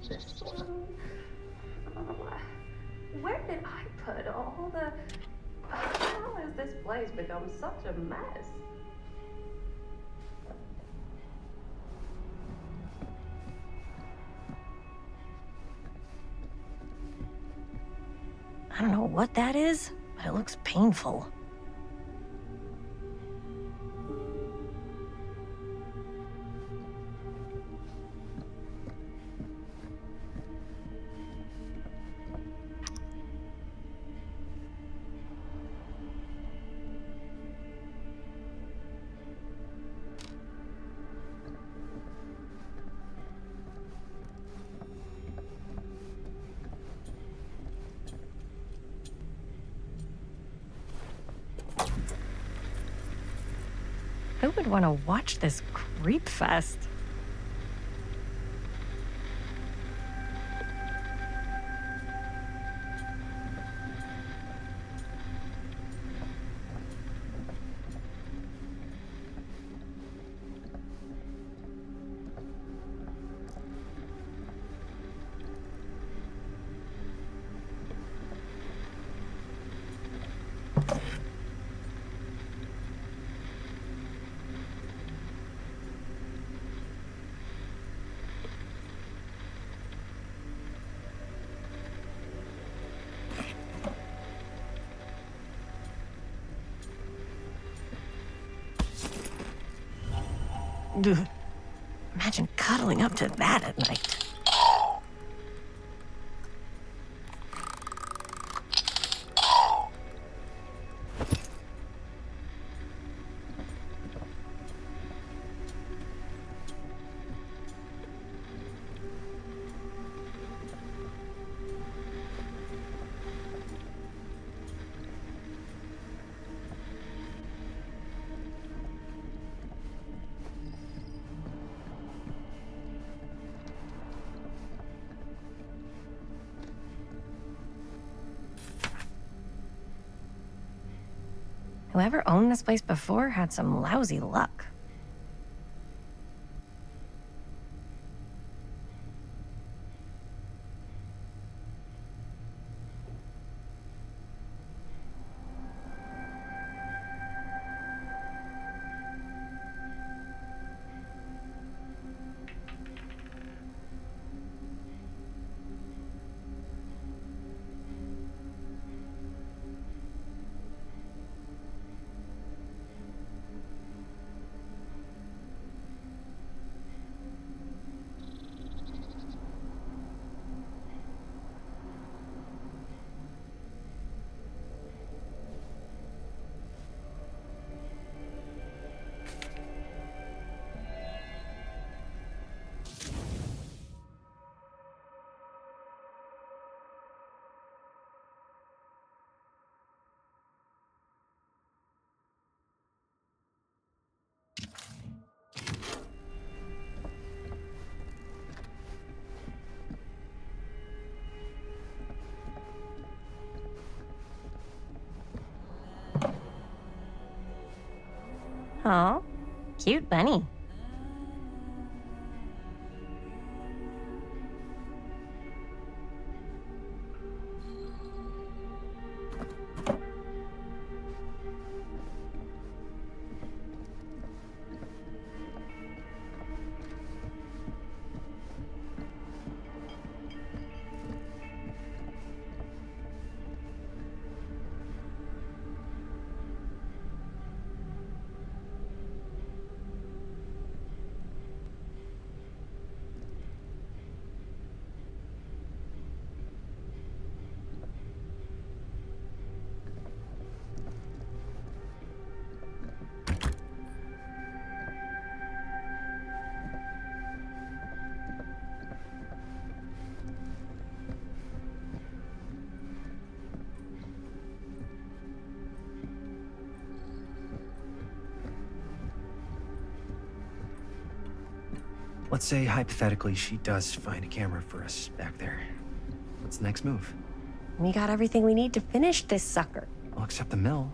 This one. Where did I put all the... How has this place become such a mess? I don't know what that is, but it looks painful. Who would want to watch this creep fest? Ugh. Imagine cuddling up to that at night. Whoever owned this place before had some lousy luck. Aw, cute bunny. Let's say, hypothetically, she does find a camera for us back there. What's the next move? We got everything we need to finish this sucker. Well, except the mill.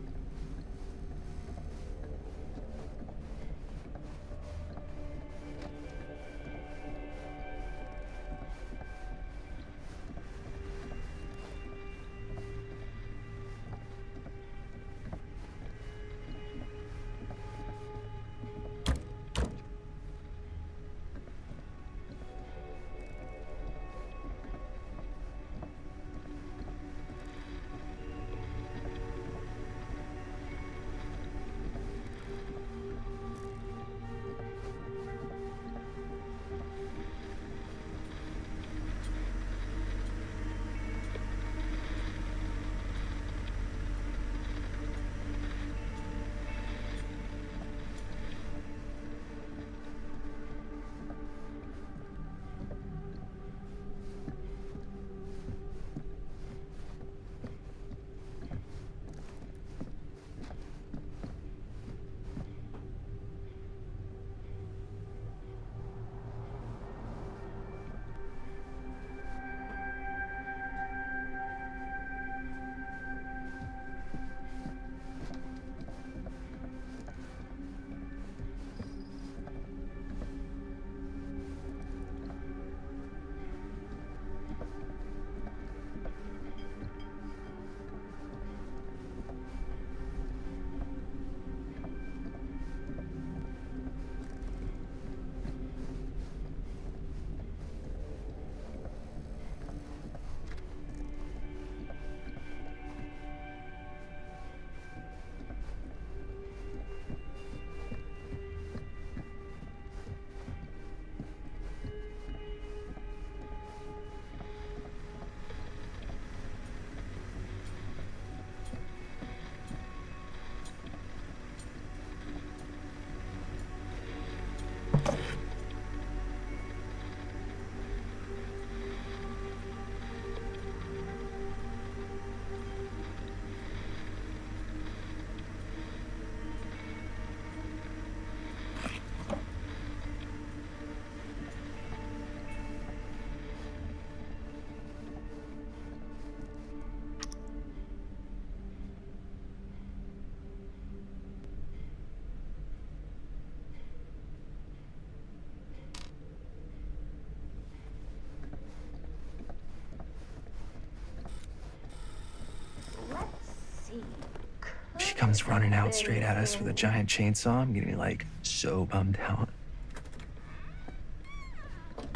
comes running out straight at us with a giant chainsaw, I'm gonna be like so bummed out.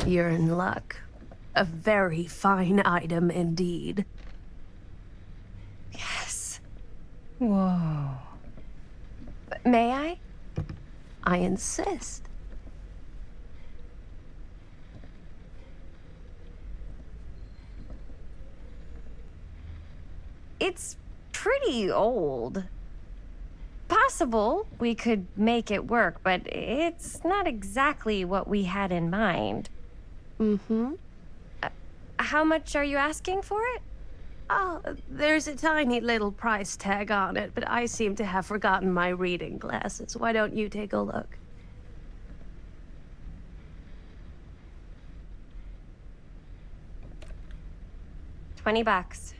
You're in luck. A very fine item indeed. Yes. Whoa. May I? I insist. It's pretty old. Possible we could make it work, but it's not exactly what we had in mind. Mm-hmm. How much are you asking for it? Oh, there's a tiny little price tag on it, but I seem to have forgotten my reading glasses. Why don't you take a look? $20.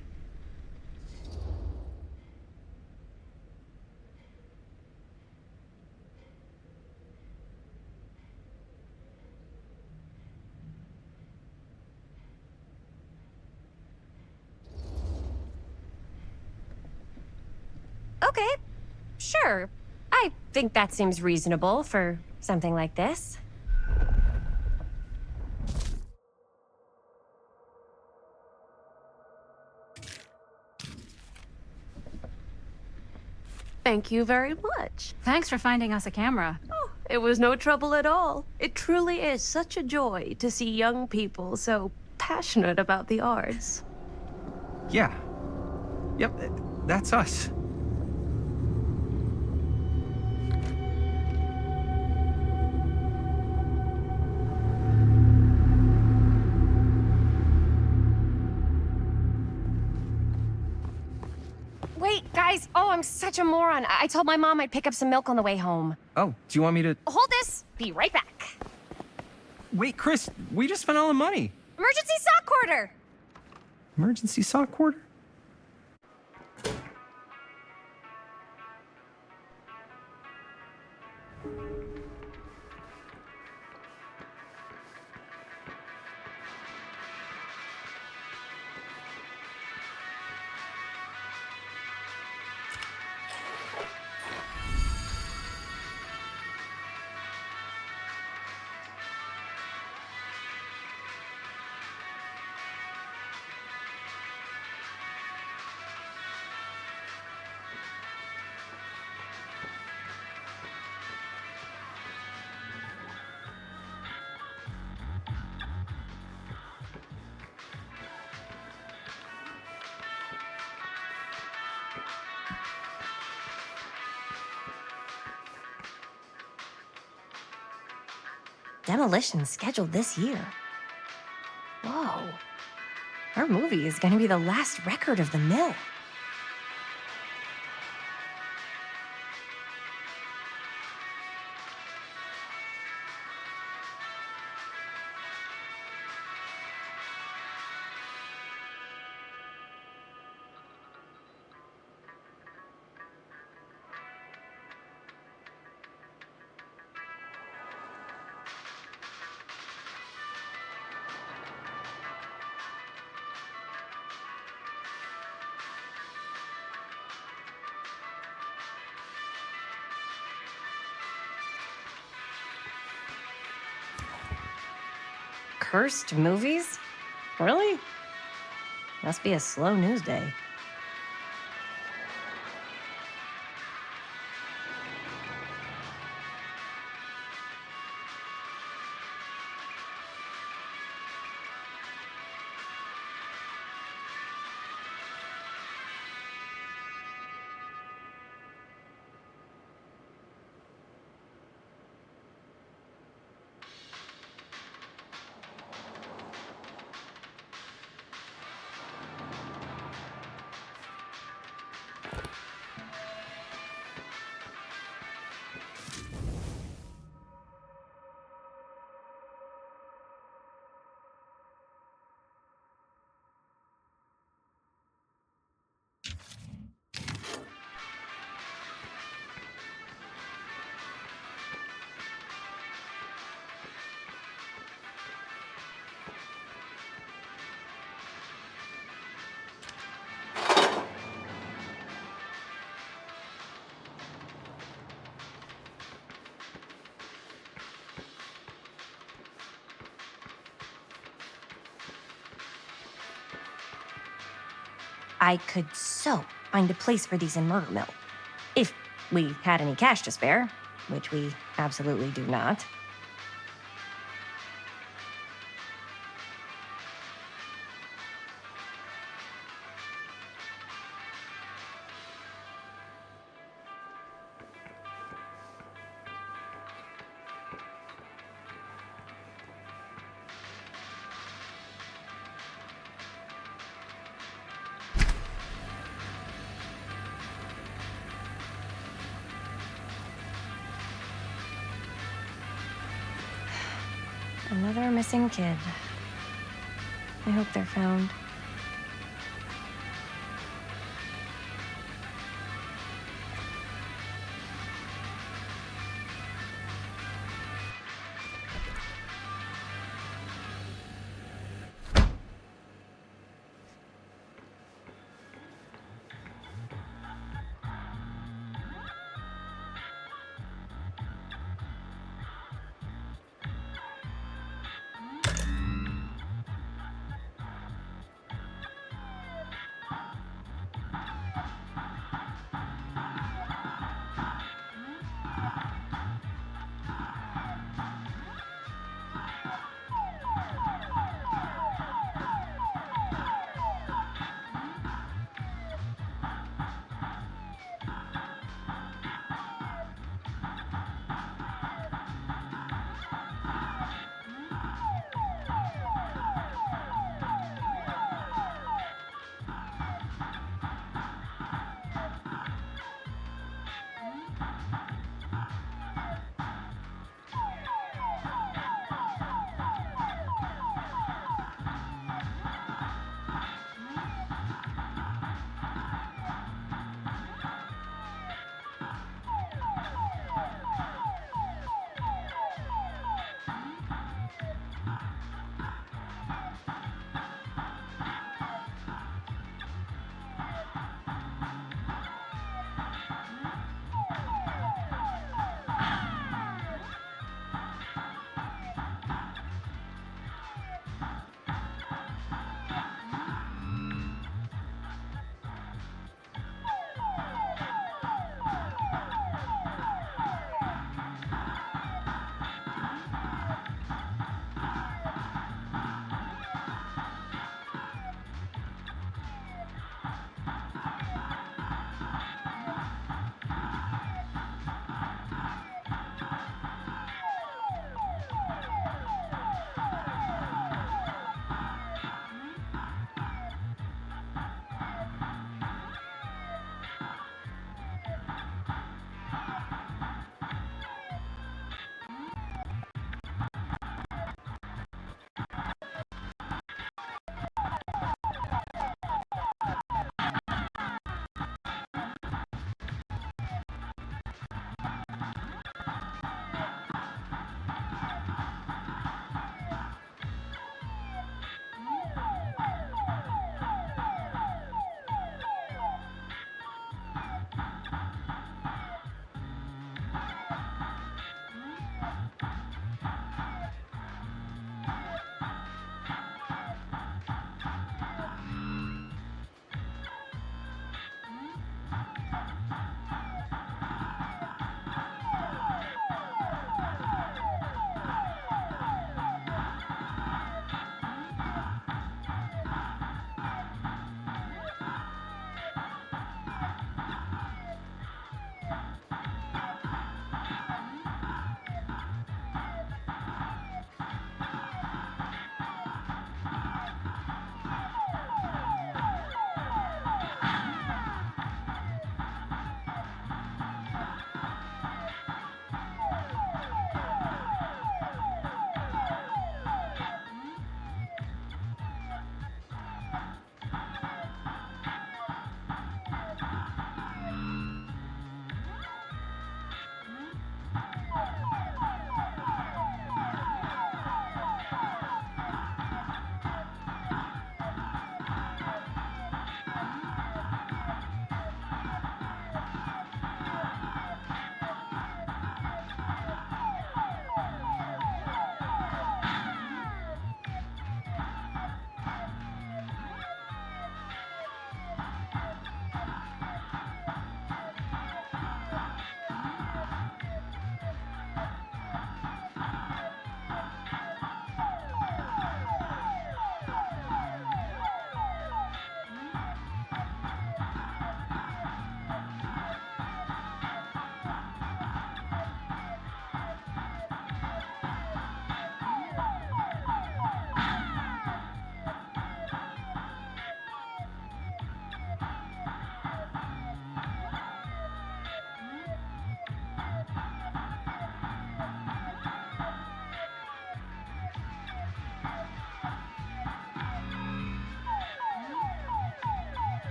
Okay, sure. I think that seems reasonable for something like this. Thank you very much. Thanks for finding us a camera. Oh, it was no trouble at all. It truly is such a joy to see young people so passionate about the arts. Yeah. Yep, that's us. Wait, guys. Oh, I'm such a moron. I told my mom I'd pick up some milk on the way home. Oh, do you want me to... Hold this. Be right back. Wait, Chris, we just spent all the money. Emergency sock order. Emergency sock order? Demolition scheduled this year. Whoa. Our movie is gonna be the last record of the mill. Cursed movies? Really? Must be a slow news day. I could so find a place for these in Murder Mill. If we had any cash to spare, which we absolutely do not. Another missing kid. I hope they're found.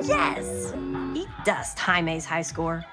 Yes! Eat dust, Jaime's high score.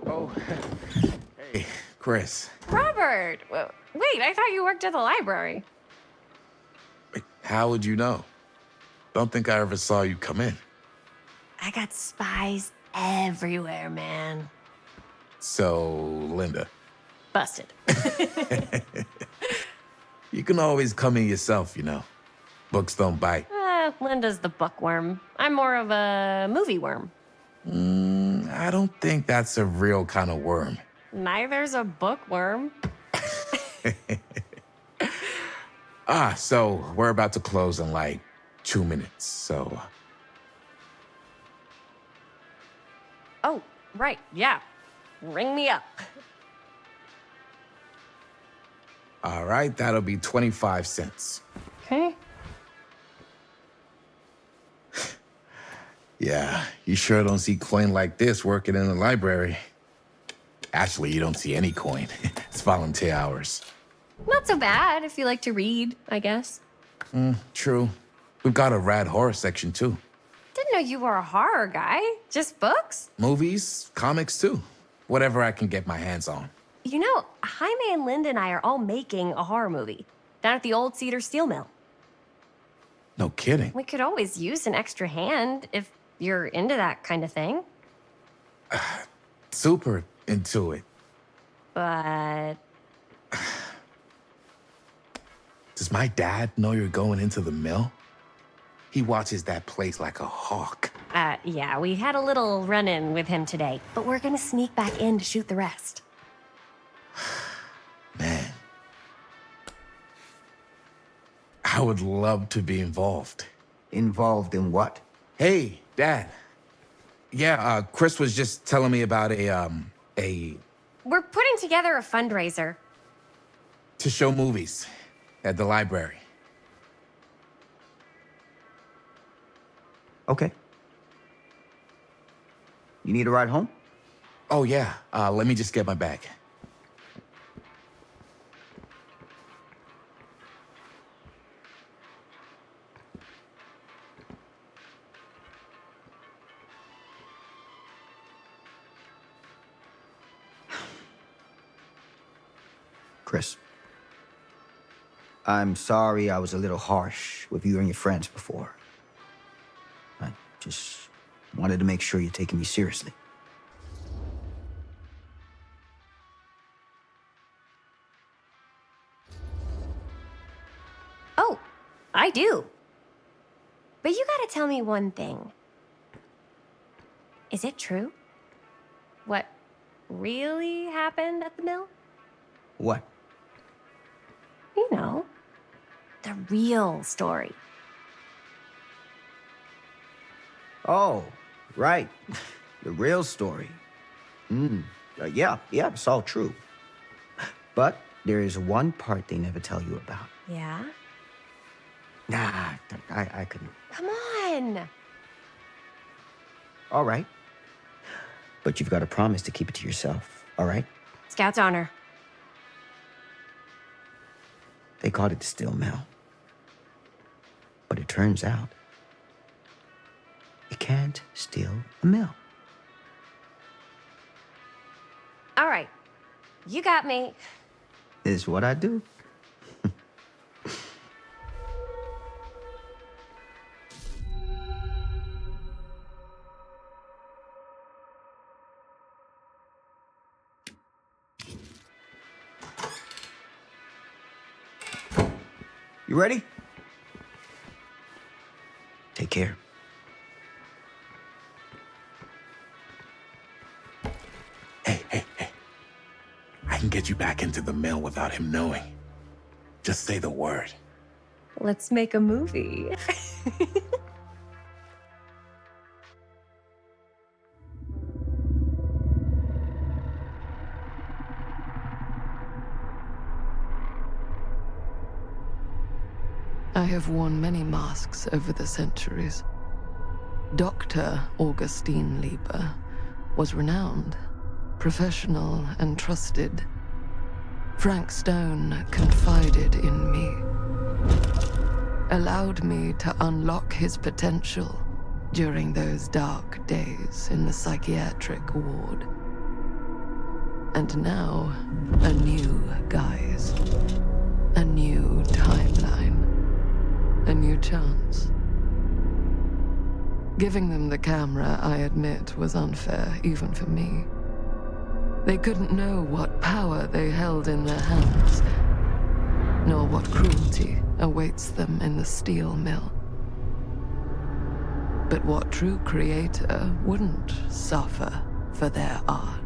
Oh, hey, Chris. Robert! Wait, I thought you worked at the library. Wait, how would you know? Don't think I ever saw you come in. I got spies everywhere, man. So, Linda, Busted. you can always come in yourself, you know. Books don't bite. Linda's the bookworm. I'm more of a movie worm. I don't think that's a real kind of worm. Neither's a bookworm. So we're about to close in like 2 minutes, so... Oh, right, yeah. Ring me up. All right, that'll be 25 cents. Okay. Yeah, you sure don't see coin like this working in the library. Actually, you don't see any coin. It's volunteer hours. Not so bad if you like to read, I guess. True. We've got a rad horror section, too. Didn't know you were a horror guy. Just books? Movies, comics, too. Whatever I can get my hands on. You know, Jaime and Linda and I are all making a horror movie down at the old Cedar Steel Mill. No kidding. We could always use an extra hand if you're into that kind of thing. Super into it. But Does my dad know you're going into the mill? He watches that place like a hawk. yeah, we had a little run-in with him today, but we're gonna sneak back in to shoot the rest. Man. I would love to be involved. Involved in what? Hey, Dad. Yeah, Chris was just telling me about a We're putting together a fundraiser. to show movies at the library. Okay. You need a ride home? Oh, yeah. Let me just get my bag. Chris. I'm sorry I was a little harsh with you and your friends before. I just wanted to make sure you're taking me seriously. Oh, I do. But you gotta tell me one thing. Is it true? What really happened at the mill? What? You know, the real story. Oh, right. The real story. Yeah, it's all true. But there is one part they never tell you about. Yeah? Nah, I couldn't. Come on! All right. But you've got to promise to keep it to yourself, all right? Scout's honor. They called it the Steel Mill. But it turns out, you can't steal a mill. All right. You got me. Is what I do. You ready? Take care. Hey. I can get you back into the mill without him knowing. Just say the word. Let's make a movie. I have worn many masks over the centuries. Dr. Augustine Lieber was renowned, professional, and trusted. Frank Stone confided in me, allowed me to unlock his potential during those dark days in the psychiatric ward. And now, a new guise, a new timeline, a new chance. Giving them the camera, I admit, was unfair, even for me. They couldn't know what power they held in their hands, nor what cruelty awaits them in the steel mill. But what true creator wouldn't suffer for their art?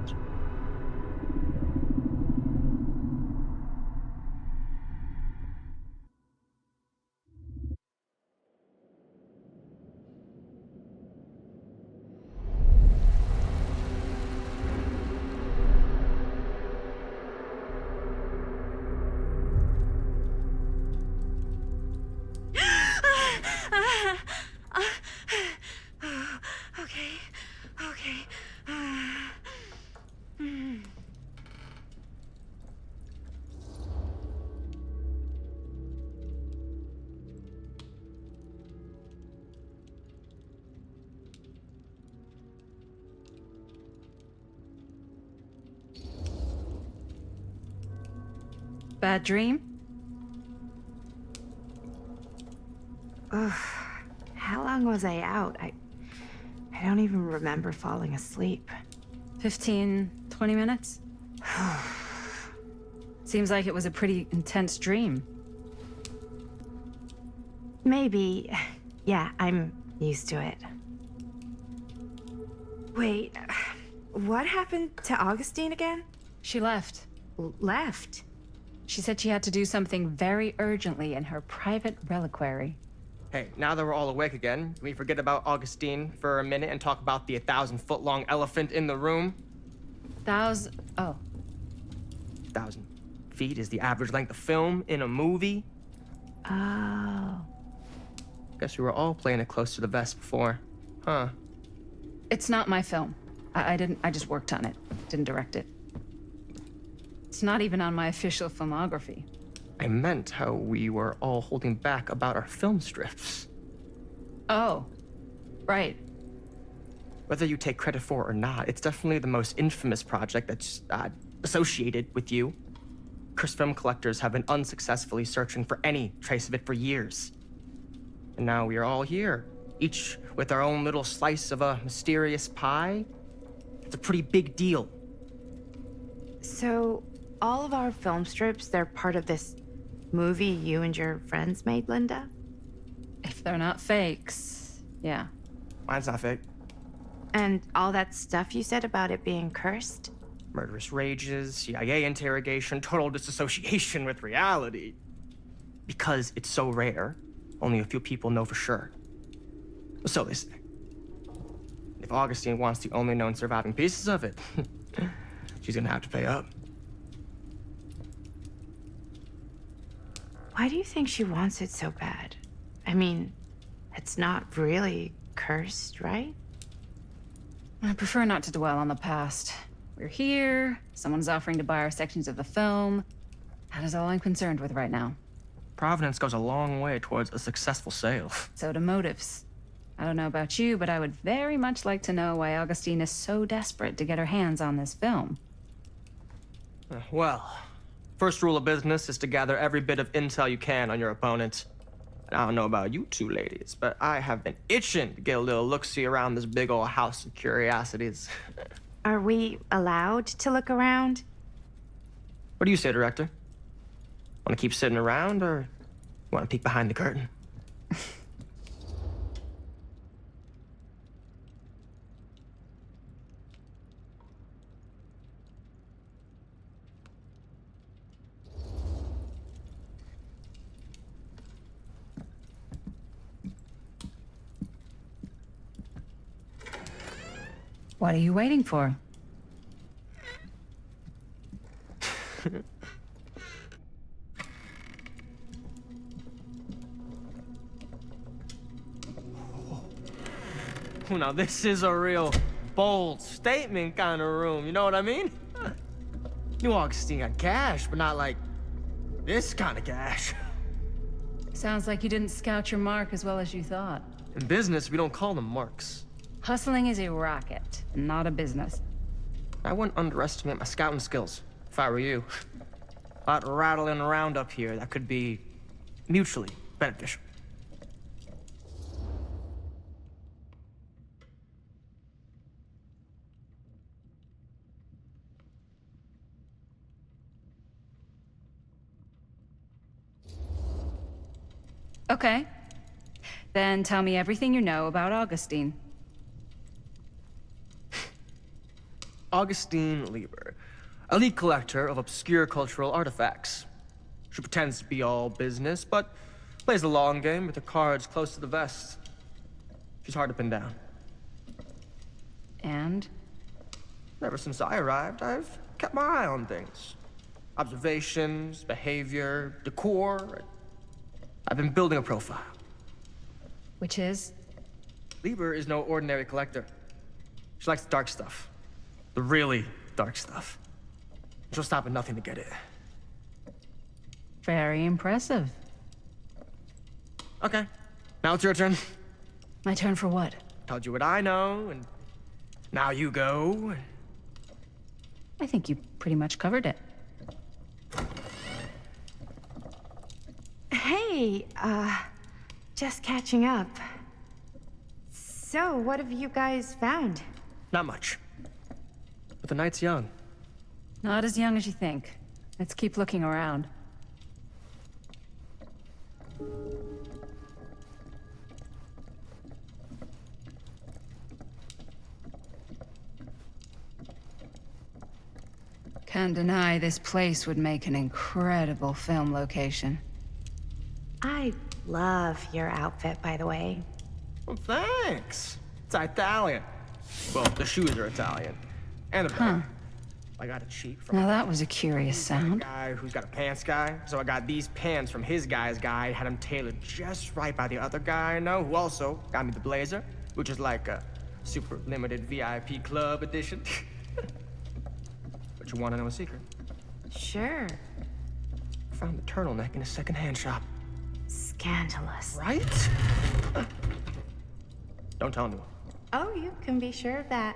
Bad dream? Ugh. How long was I out? I don't even remember falling asleep. 15, 20 minutes? Seems like it was a pretty intense dream. Maybe. Yeah, I'm used to it. Wait, what happened to Augustine again? She left. Left? She said she had to do something very urgently in her private reliquary. Hey, now that we're all awake again, can we forget about Augustine for a minute and talk about the 1,000-foot-long elephant in the room? Oh. 1,000 feet is the average length of film in a movie. Oh. Guess we were all playing it close to the vest before, huh? It's not my film. I just worked on it. Didn't direct it. It's not even on my official filmography. I meant how we were all holding back about our film strips. Oh, right. Whether you take credit for it or not, it's definitely the most infamous project that's associated with you. Cursed film collectors have been unsuccessfully searching for any trace of it for years. And now we are all here, each with our own little slice of a mysterious pie. It's a pretty big deal. So, all of our film strips, they're part of this movie you and your friends made, Linda? If they're not fakes, yeah. Mine's not fake. And all that stuff you said about it being cursed? Murderous rages, CIA interrogation, total disassociation with reality. Because it's so rare, only a few people know for sure. So they say. If Augustine wants the only known surviving pieces of it, she's gonna have to pay up. Why do you think she wants it so bad? I mean, it's not really cursed, right? I prefer not to dwell on the past. We're here, someone's offering to buy our sections of the film. That is all I'm concerned with right now. Providence goes a long way towards a successful sale. So do motives. I don't know about you, but I would very much like to know why Augustine is so desperate to get her hands on this film. Well, first rule of business is to gather every bit of intel you can on your opponent. And I don't know about you two ladies, but I have been itching to get a little look-see around this big old house of curiosities. Are we allowed to look around? What do you say, Director? Want to keep sitting around, or want to peek behind the curtain? What are you waiting for? Now this is a real bold statement kind of room, you know what I mean? New Augustine got cash, but not like this kind of cash. Sounds like you didn't scout your mark as well as you thought. In business, we don't call them marks. Hustling is a racket, not a business. I wouldn't underestimate my scouting skills, if I were you. A lot rattling around up here that could be mutually beneficial. Okay. Then tell me everything you know about Augustine. Augustine Lieber, elite collector of obscure cultural artifacts. She pretends to be all business, but plays the long game with her cards close to the vest. She's hard to pin down. And? Ever since I arrived, I've kept my eye on things. Observations, behavior, decor. I've been building a profile. Which is? Lieber is no ordinary collector. She likes the dark stuff. The really dark stuff. She'll stop at nothing to get it. Very impressive. Okay, now it's your turn. My turn for what? Told you what I know, and now you go. I think you pretty much covered it. Hey, just catching up. So, what have you guys found? Not much. But the night's young. Not as young as you think. Let's keep looking around. Can't deny this place would make an incredible film location. I love your outfit, by the way. Well, thanks. It's Italian. Well, the shoes are Italian. And the bag. I got it cheap from Now that was a curious a sound. guy who's got a pants guy. So I got these pants from his guy's guy, had them tailored just right by the other guy I know, who also got me the blazer, which is like a super limited VIP club edition. But you want to know a secret? Sure. I found the turtleneck in a secondhand shop. Scandalous. Right? Don't tell anyone. Oh, you can be sure of that.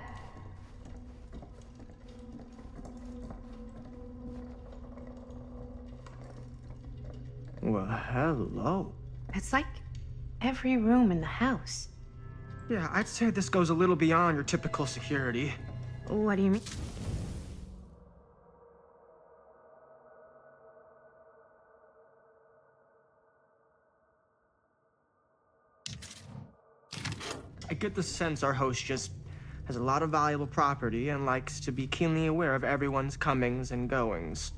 Well, hello. It's like every room in the house. Yeah, I'd say this goes a little beyond your typical security. What do you mean? I get the sense our host just has a lot of valuable property and likes to be keenly aware of everyone's comings and goings.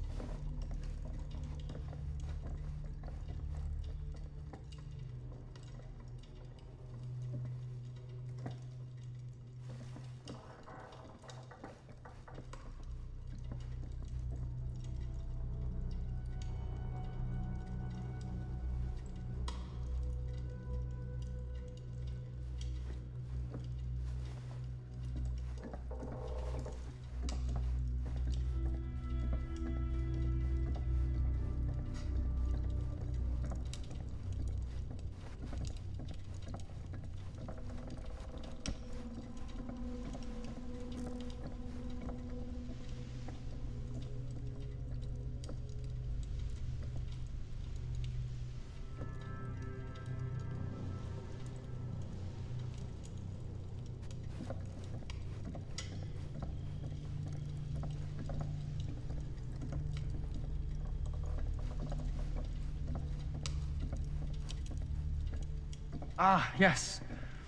Ah, yes.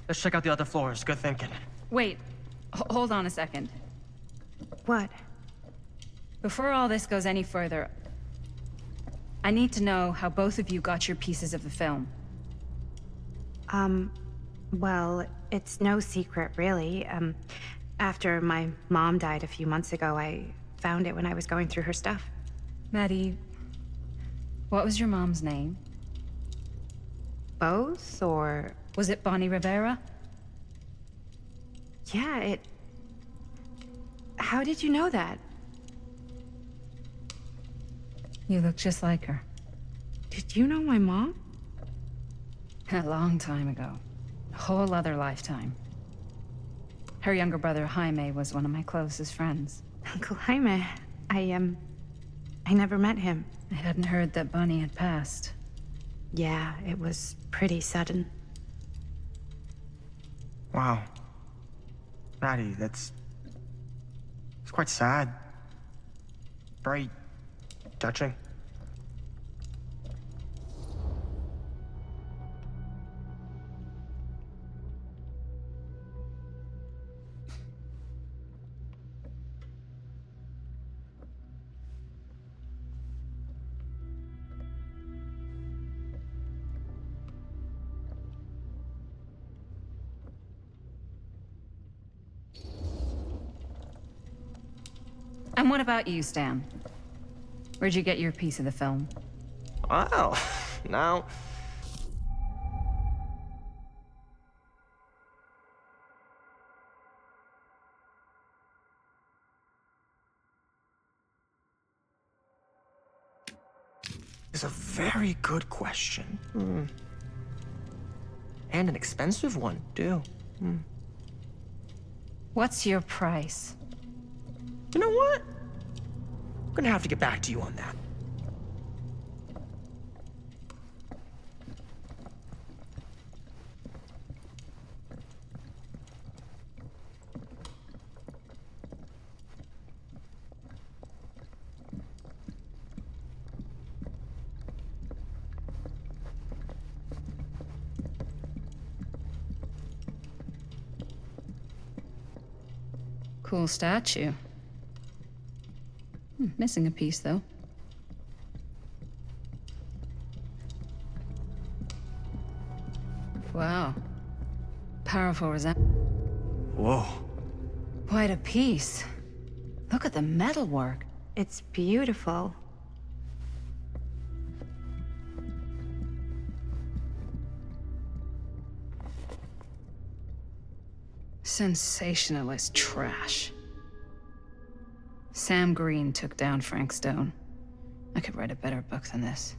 Let's check out the other floors. Good thinking. Wait, hold on a second. What? Before all this goes any further, I need to know how both of you got your pieces of the film. Well, it's no secret, really. After my mom died a few months ago, I found it when I was going through her stuff. Maddie, what was your mom's name? Both, or... Was it Bonnie Rivera? Yeah, it... How did you know that? You look just like her. Did you know my mom? A long time ago. A whole other lifetime. Her younger brother, Jaime, was one of my closest friends. Uncle Jaime. I never met him. I hadn't heard that Bunny had passed. Yeah, it was pretty sudden. Wow. Maddie, it's quite sad. Very touching. And what about you, Stan? Where'd you get your piece of the film? Wow. Now, is a very good question. And an expensive one, too. What's your price? You know what? I'm gonna have to get back to you on that. Cool statue. Missing a piece, though. Wow. Powerful resemblance. Whoa. Quite a piece. Look at the metalwork. It's beautiful. Sensationalist trash. Sam Green took down Frank Stone. I could write a better book than this.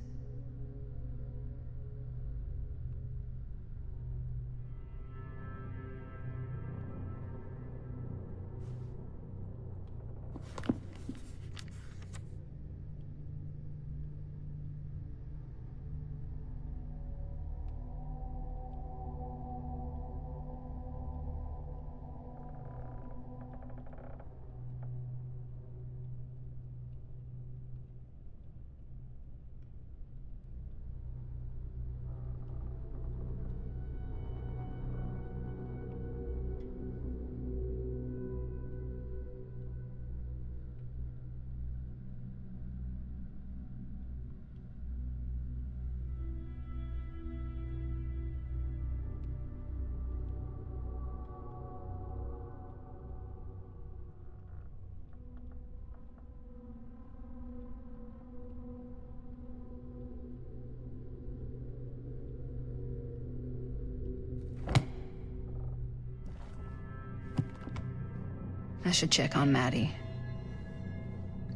I should check on Maddie.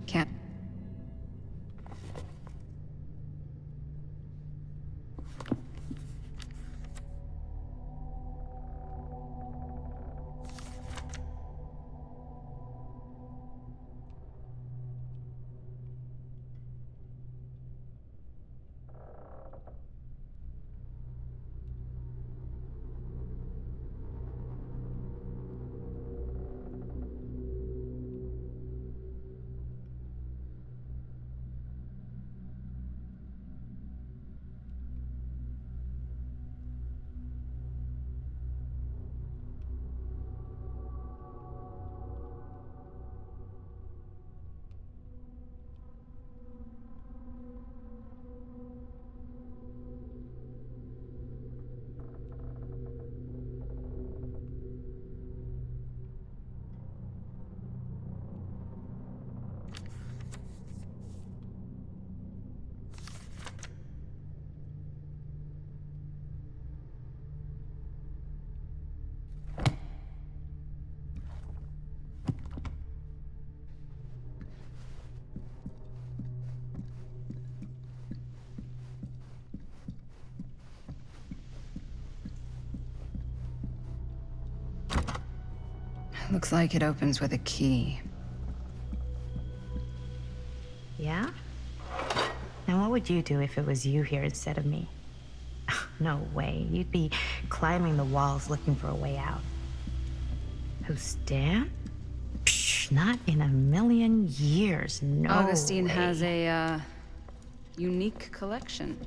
Can't. Looks like it opens with a key. Yeah? Now, what would you do if it was you here instead of me? No way. You'd be climbing the walls looking for a way out. Who, Stan? Psh, not in a million years. No Augustine way. has a, unique collection.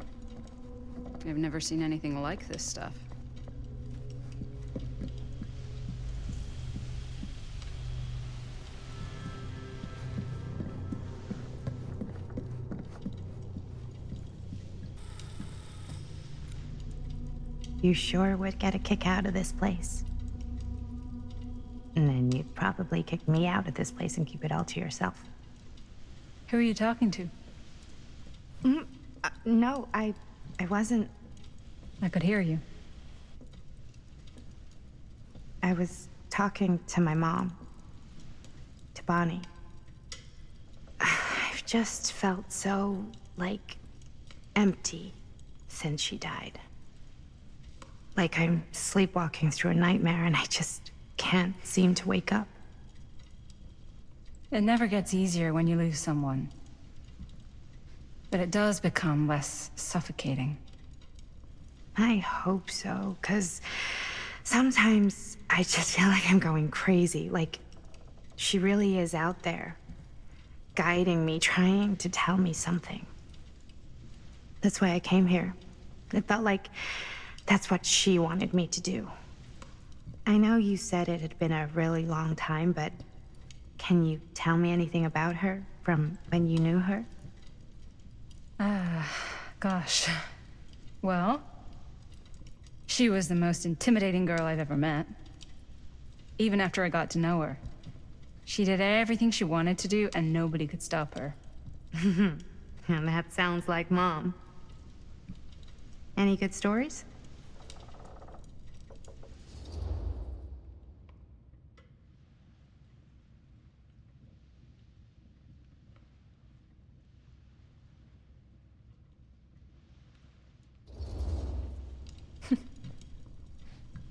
I've never seen anything like this stuff. You sure would get a kick out of this place. And then you'd probably kick me out of this place and keep it all to yourself. Who are you talking to? No, I wasn't. I could hear you. I was talking to my mom. To Bonnie. I've just felt so, like, empty since she died. Like I'm sleepwalking through a nightmare and I just can't seem to wake up. It never gets easier when you lose someone. But it does become less suffocating. I hope so, 'cause sometimes I just feel like I'm going crazy. Like she really is out there, guiding me, trying to tell me something. That's why I came here. It felt like that's what she wanted me to do. I know you said it had been a really long time, but can you tell me anything about her from when you knew her? Gosh. Well, she was the most intimidating girl I've ever met. Even after I got to know her. She did everything she wanted to do, and nobody could stop her. And that sounds like Mom. Any good stories?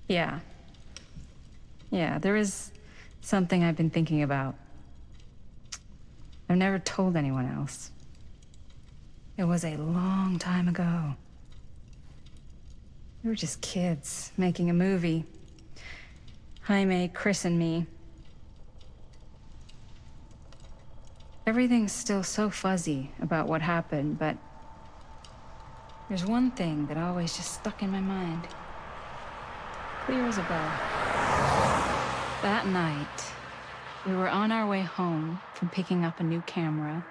Yeah. Yeah, there is something I've been thinking about. I've never told anyone else. It was a long time ago. We were just kids making a movie. Jaime, Chris, and me. Everything's still so fuzzy about what happened, but there's one thing that always just stuck in my mind. Clear as a bell. That night, we were on our way home from picking up a new camera.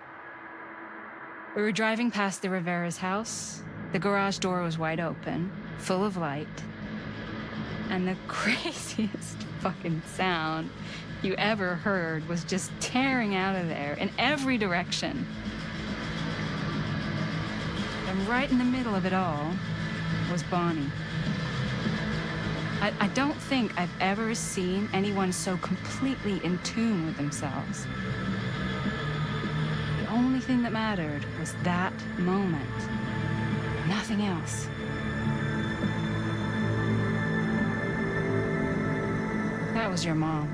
We were driving past the Rivera's house. The garage door was wide open, full of light. And the craziest fucking sound you ever heard was just tearing out of there in every direction. And right in the middle of it all was Bonnie. I don't think I've ever seen anyone so completely in tune with themselves. The only thing that mattered was that moment. Nothing else. That was your mom.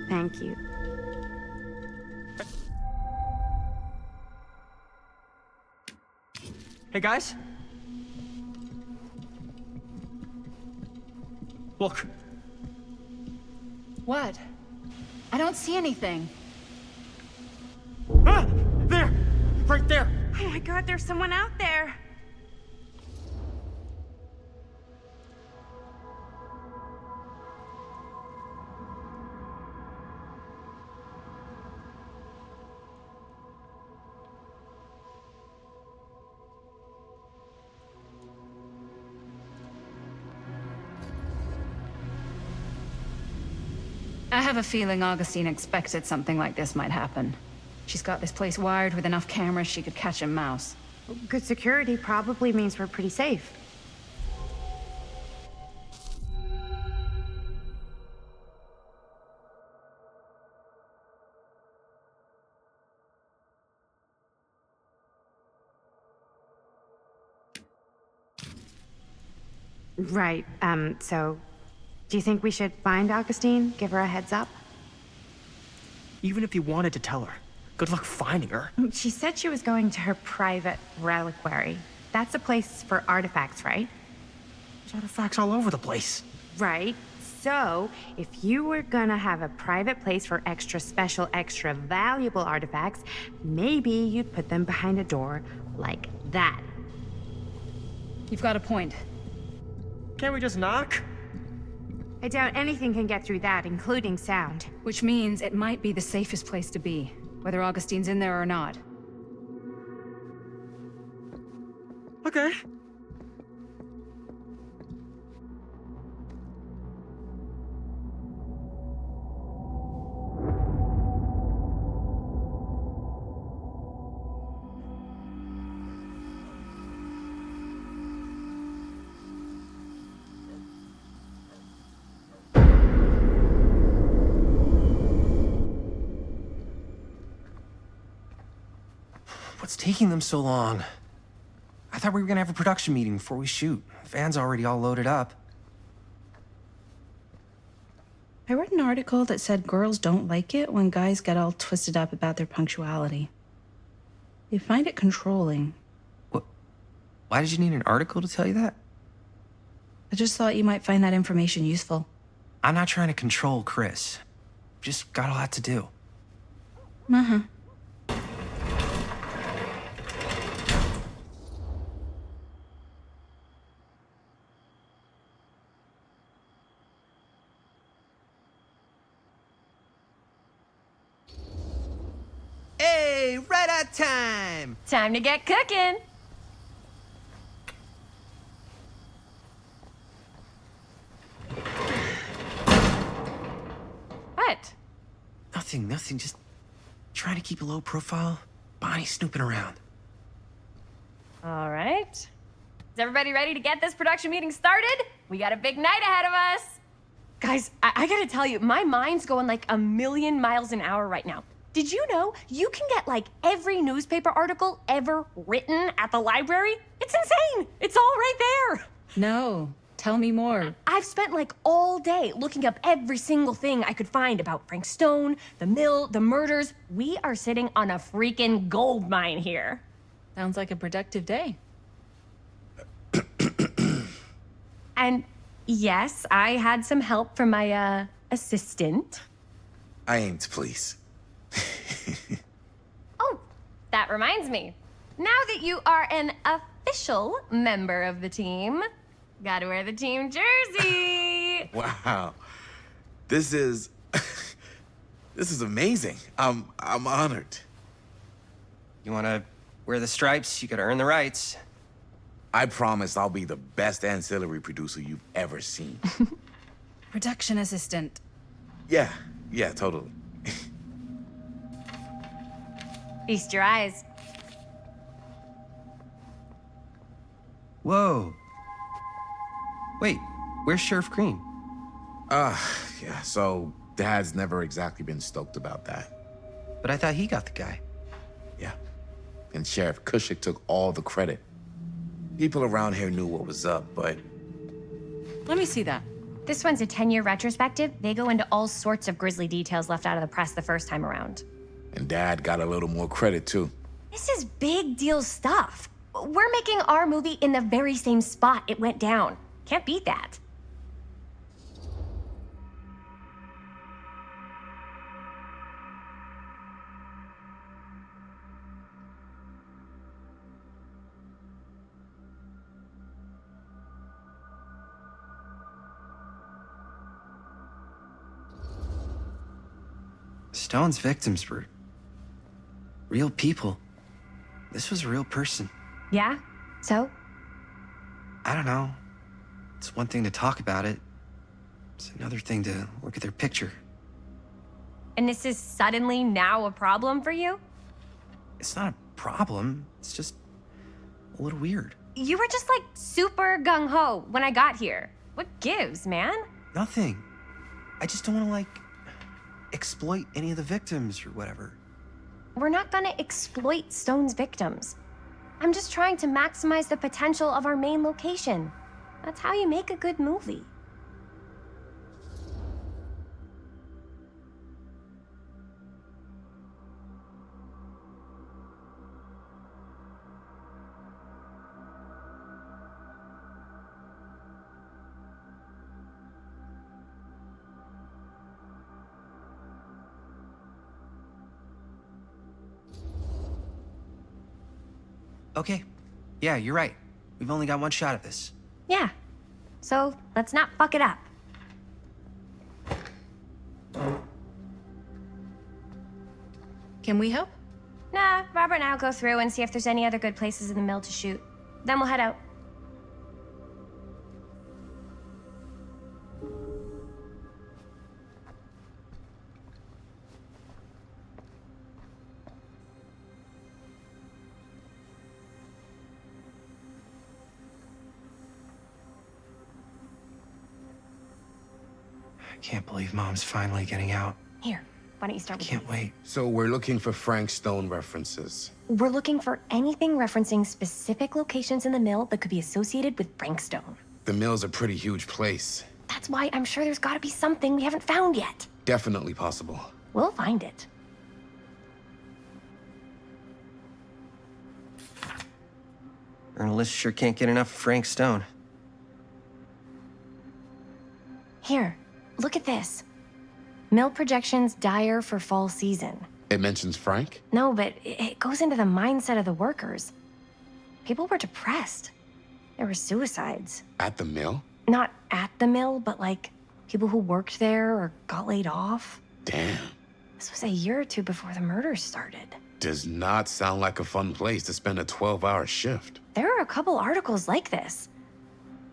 Thank you. Hey guys? Look. What? I don't see anything. Ah! There! Right there! Oh my God, there's someone out there. I have a feeling Augustine expected something like this might happen. She's got this place wired with enough cameras she could catch a mouse. Good security probably means we're pretty safe. Right, so do you think we should find Augustine? Give her a heads up? Even if you wanted to tell her, good luck finding her. She said she was going to her private reliquary. That's a place for artifacts, right? There's artifacts all over the place. Right. So, if you were gonna have a private place for extra special, extra valuable artifacts, maybe you'd put them behind a door like that. You've got a point. Can't we just knock? I doubt anything can get through that, including sound. Which means it might be the safest place to be, whether Augustine's in there or not. Okay. What's taking them so long? I thought we were gonna have a production meeting before we shoot. The van's already all loaded up. I read an article that said girls don't like it when guys get all twisted up about their punctuality. They find it controlling. What? Why did you need an article to tell you that? I just thought you might find that information useful. I'm not trying to control Chris. Just got a lot to do. Uh-huh. Hey, right on time! Time to get cooking. What? Nothing, just trying to keep a low profile. Bonnie snooping around. All right. Is everybody ready to get this production meeting started? We got a big night ahead of us. Guys, I gotta tell you, my mind's going like a million miles an hour right now. Did you know you can get like every newspaper article ever written at the library? It's insane. It's all right there. No, tell me more. I've spent like all day looking up every single thing I could find about Frank Stone, the mill, the murders. We are sitting on a freaking gold mine here. Sounds like a productive day. And yes, I had some help from my assistant. I aim to please. Oh, that reminds me. Now that you are an official member of the team, gotta wear the team jersey. Wow. This is this is amazing. I'm honored. You wanna wear the stripes? You gotta earn the rights. I promise I'll be the best ancillary producer you've ever seen. Production assistant. Yeah, totally. Feast your eyes. Whoa. Wait, where's Sheriff Green? Yeah, so Dad's never exactly been stoked about that. But I thought he got the guy. Yeah. And Sheriff Kushik took all the credit. People around here knew what was up, but Let me see that. This one's a 10-year retrospective. They go into all sorts of grisly details left out of the press the first time around. and Dad got a little more credit too. This is big deal stuff. We're making our movie in the very same spot it went down. Can't beat that. Stone's victims were real people. This was a real person. Yeah? So? I don't know. It's one thing to talk about it. It's another thing to look at their picture. And this is suddenly now a problem for you? It's not a problem. It's just a little weird. You were just like super gung-ho when I got here. What gives, man? Nothing. I just don't want to, like, exploit any of the victims or whatever. We're not gonna exploit Stone's victims. I'm just trying to maximize the potential of our main location. That's how you make a good movie. Okay. Yeah, you're right. We've only got one shot at this. Yeah. So let's not fuck it up. Can we help? Nah, Robert and I'll go through and see if there's any other good places in the mill to shoot. Then we'll head out. I can't believe Mom's finally getting out. Here, why don't you start with Can't these? wait. So we're looking for Frank Stone references. We're looking for anything referencing specific locations in the mill that could be associated with Frank Stone. The mill's a pretty huge place. That's why I'm sure there's gotta be something we haven't found yet. Definitely possible. We'll find it. Journalists sure can't get enough of Frank Stone. Here, look at this. Mill projections dire for fall season. It mentions Frank? No, but it goes into the mindset of the workers. People were depressed. There were suicides. At the mill? Not at the mill, but like people who worked there or got laid off. Damn. This was a year or two before the murders started. Does not sound like a fun place to spend a 12-hour shift. There are a couple articles like this.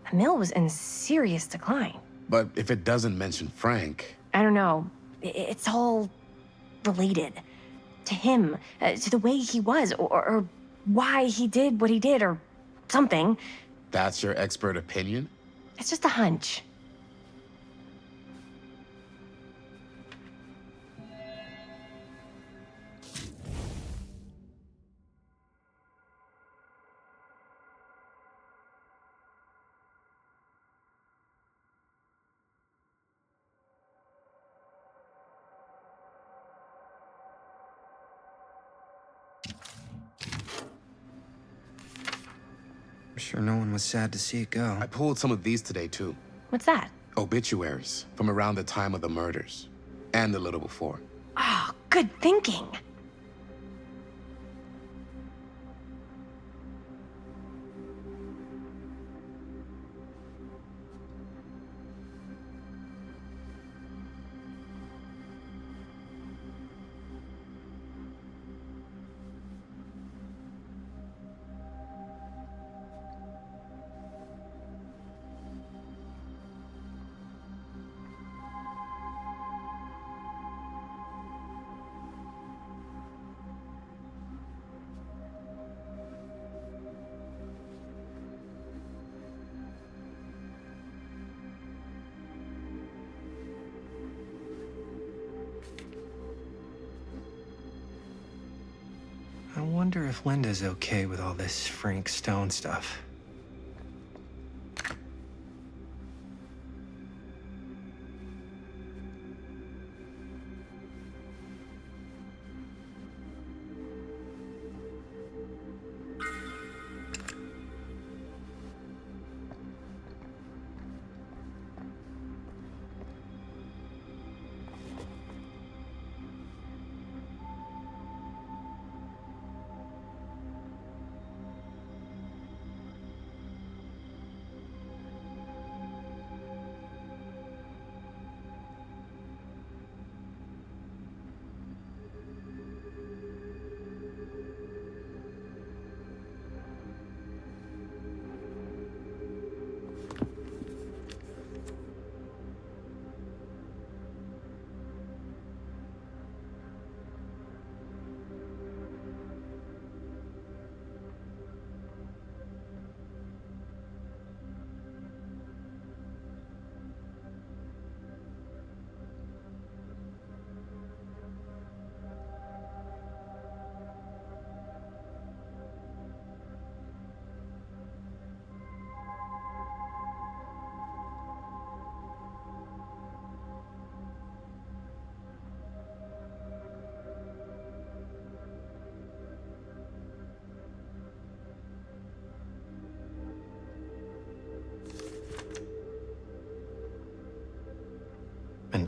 The mill was in serious decline. But if it doesn't mention Frank, I don't know. It's all related to him, to the way he was, or why he did what he did, or something. that's your expert opinion? It's just a hunch. I'm sure no one was sad to see it go. I pulled some of these today, too. What's that? Obituaries from around the time of the murders. And a little before. Oh, good thinking. I wonder if Linda's okay with all this Frank Stone stuff.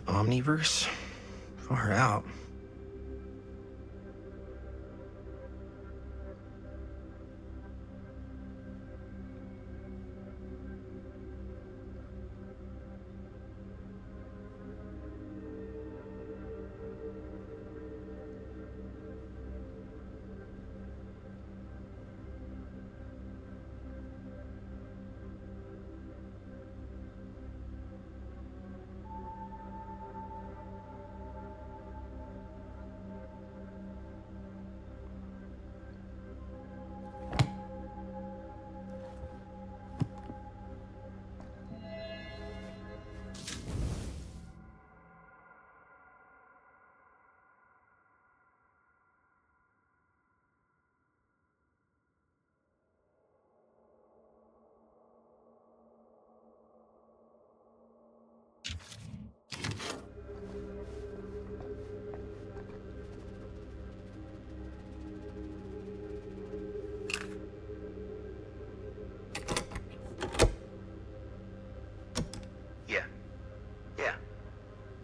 Omniverse? Far out.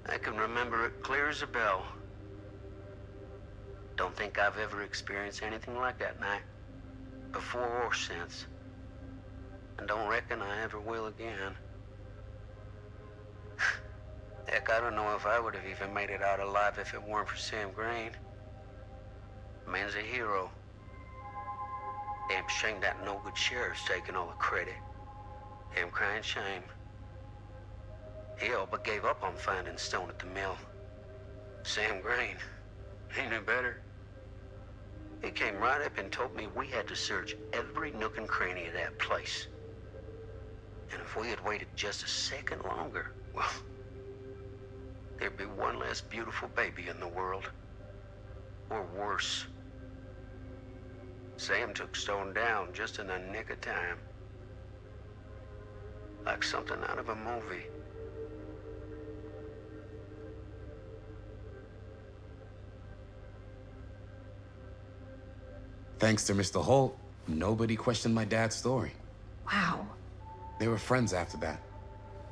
I can remember it clear as a bell. Don't think I've ever experienced anything like that night, before or since. And don't reckon I ever will again. Heck, I don't know if I would have even made it out alive if it weren't for Sam Green. Man's a hero. Damn shame that no-good sheriff's taking all the credit. Damn crying shame. He all but gave up on finding Stone at the mill. Sam Green, he knew better. He came right up and told me we had to search every nook and cranny of that place. And if we had waited just a second longer, well, there'd be one less beautiful baby in the world. Or worse. Sam took Stone down just in the nick of time. Like something out of a movie. Thanks to Mr. Holt, nobody questioned my dad's story. Wow. They were friends after that.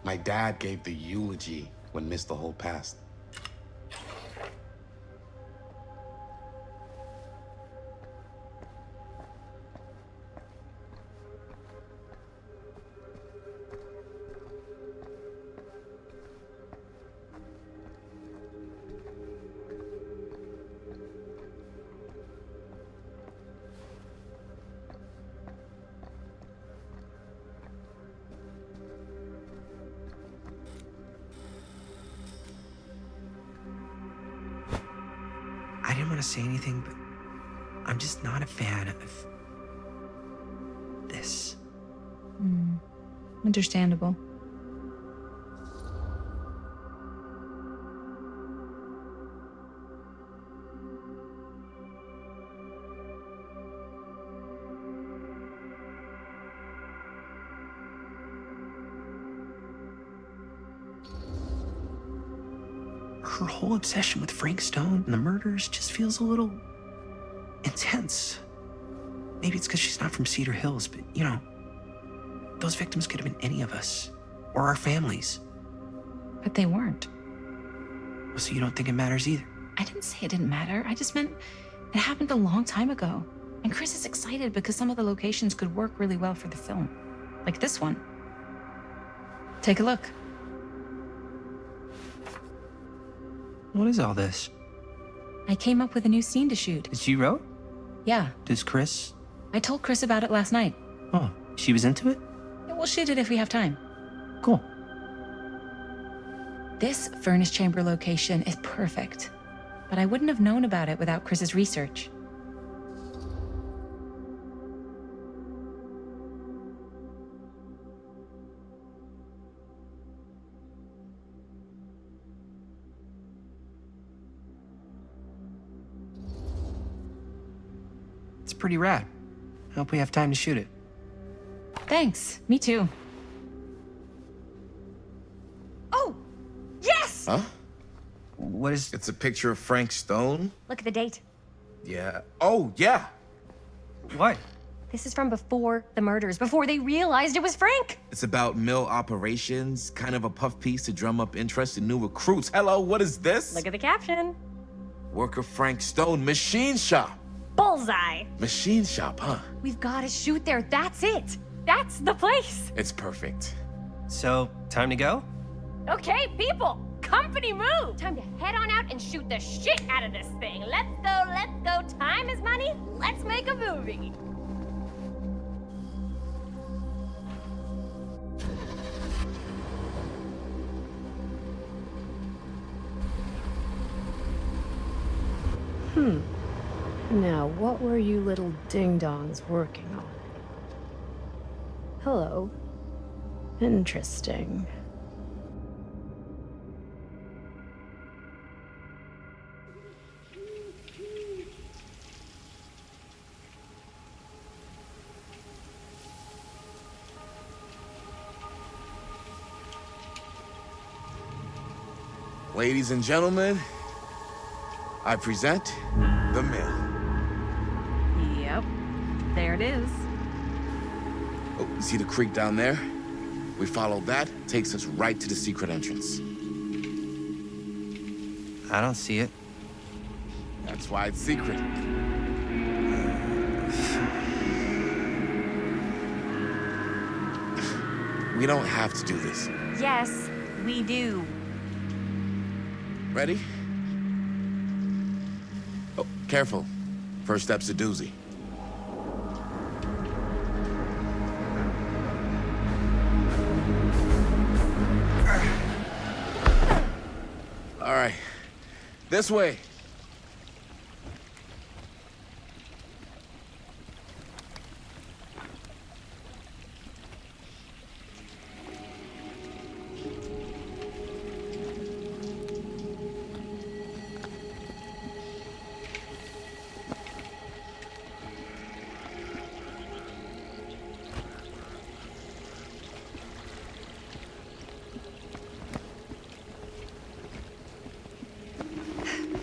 My dad gave the eulogy when Mr. Holt passed. I didn't want to say anything, but I'm just not a fan of this. Understandable. Her whole obsession with Frank Stone and the murders just feels a little intense. Maybe it's because she's not from Cedar Hills, but you know, those victims could have been any of us or our families. But they weren't. So you don't think it matters either? I didn't say it didn't matter. I just meant it happened a long time ago. And Chris is excited because some of the locations could work really well for the film. Like this one. Take a look. What is all this? I came up with a new scene to shoot. That you wrote? Yeah. Does Chris? I told Chris about it last night. Oh, she was into it? Yeah, we'll shoot it if we have time. Cool. This furnace chamber location is perfect. But I wouldn't have known about it without Chris's research. It's pretty rad. I hope we have time to shoot it. Thanks. Me too. Oh! Yes! Huh? What is... It's a picture of Frank Stone? Look at the date. Yeah. Oh, yeah. What? This is from before the murders, before they realized it was Frank. It's about mill operations, kind of a puff piece to drum up interest in new recruits. Hello, what is this? Look at the caption. Worker Frank Stone, machine shop. Bullseye. Machine shop, huh? We've got to shoot there. That's it. That's the place. It's perfect. So, time to go? Okay, people. Company move. Time to head on out and shoot the shit out of this thing. Let's go, let's go. Time is money. Let's make a movie. Now, what were you little ding-dongs working on? Hello. Interesting. Ladies and gentlemen, I present The Mill. Yep. There it is. Oh, you see the creek down there? We follow that, takes us right to the secret entrance. I don't see it. That's why it's secret. We don't have to do this. Yes, we do. Ready? Oh, careful. First step's a doozy. All right. This way.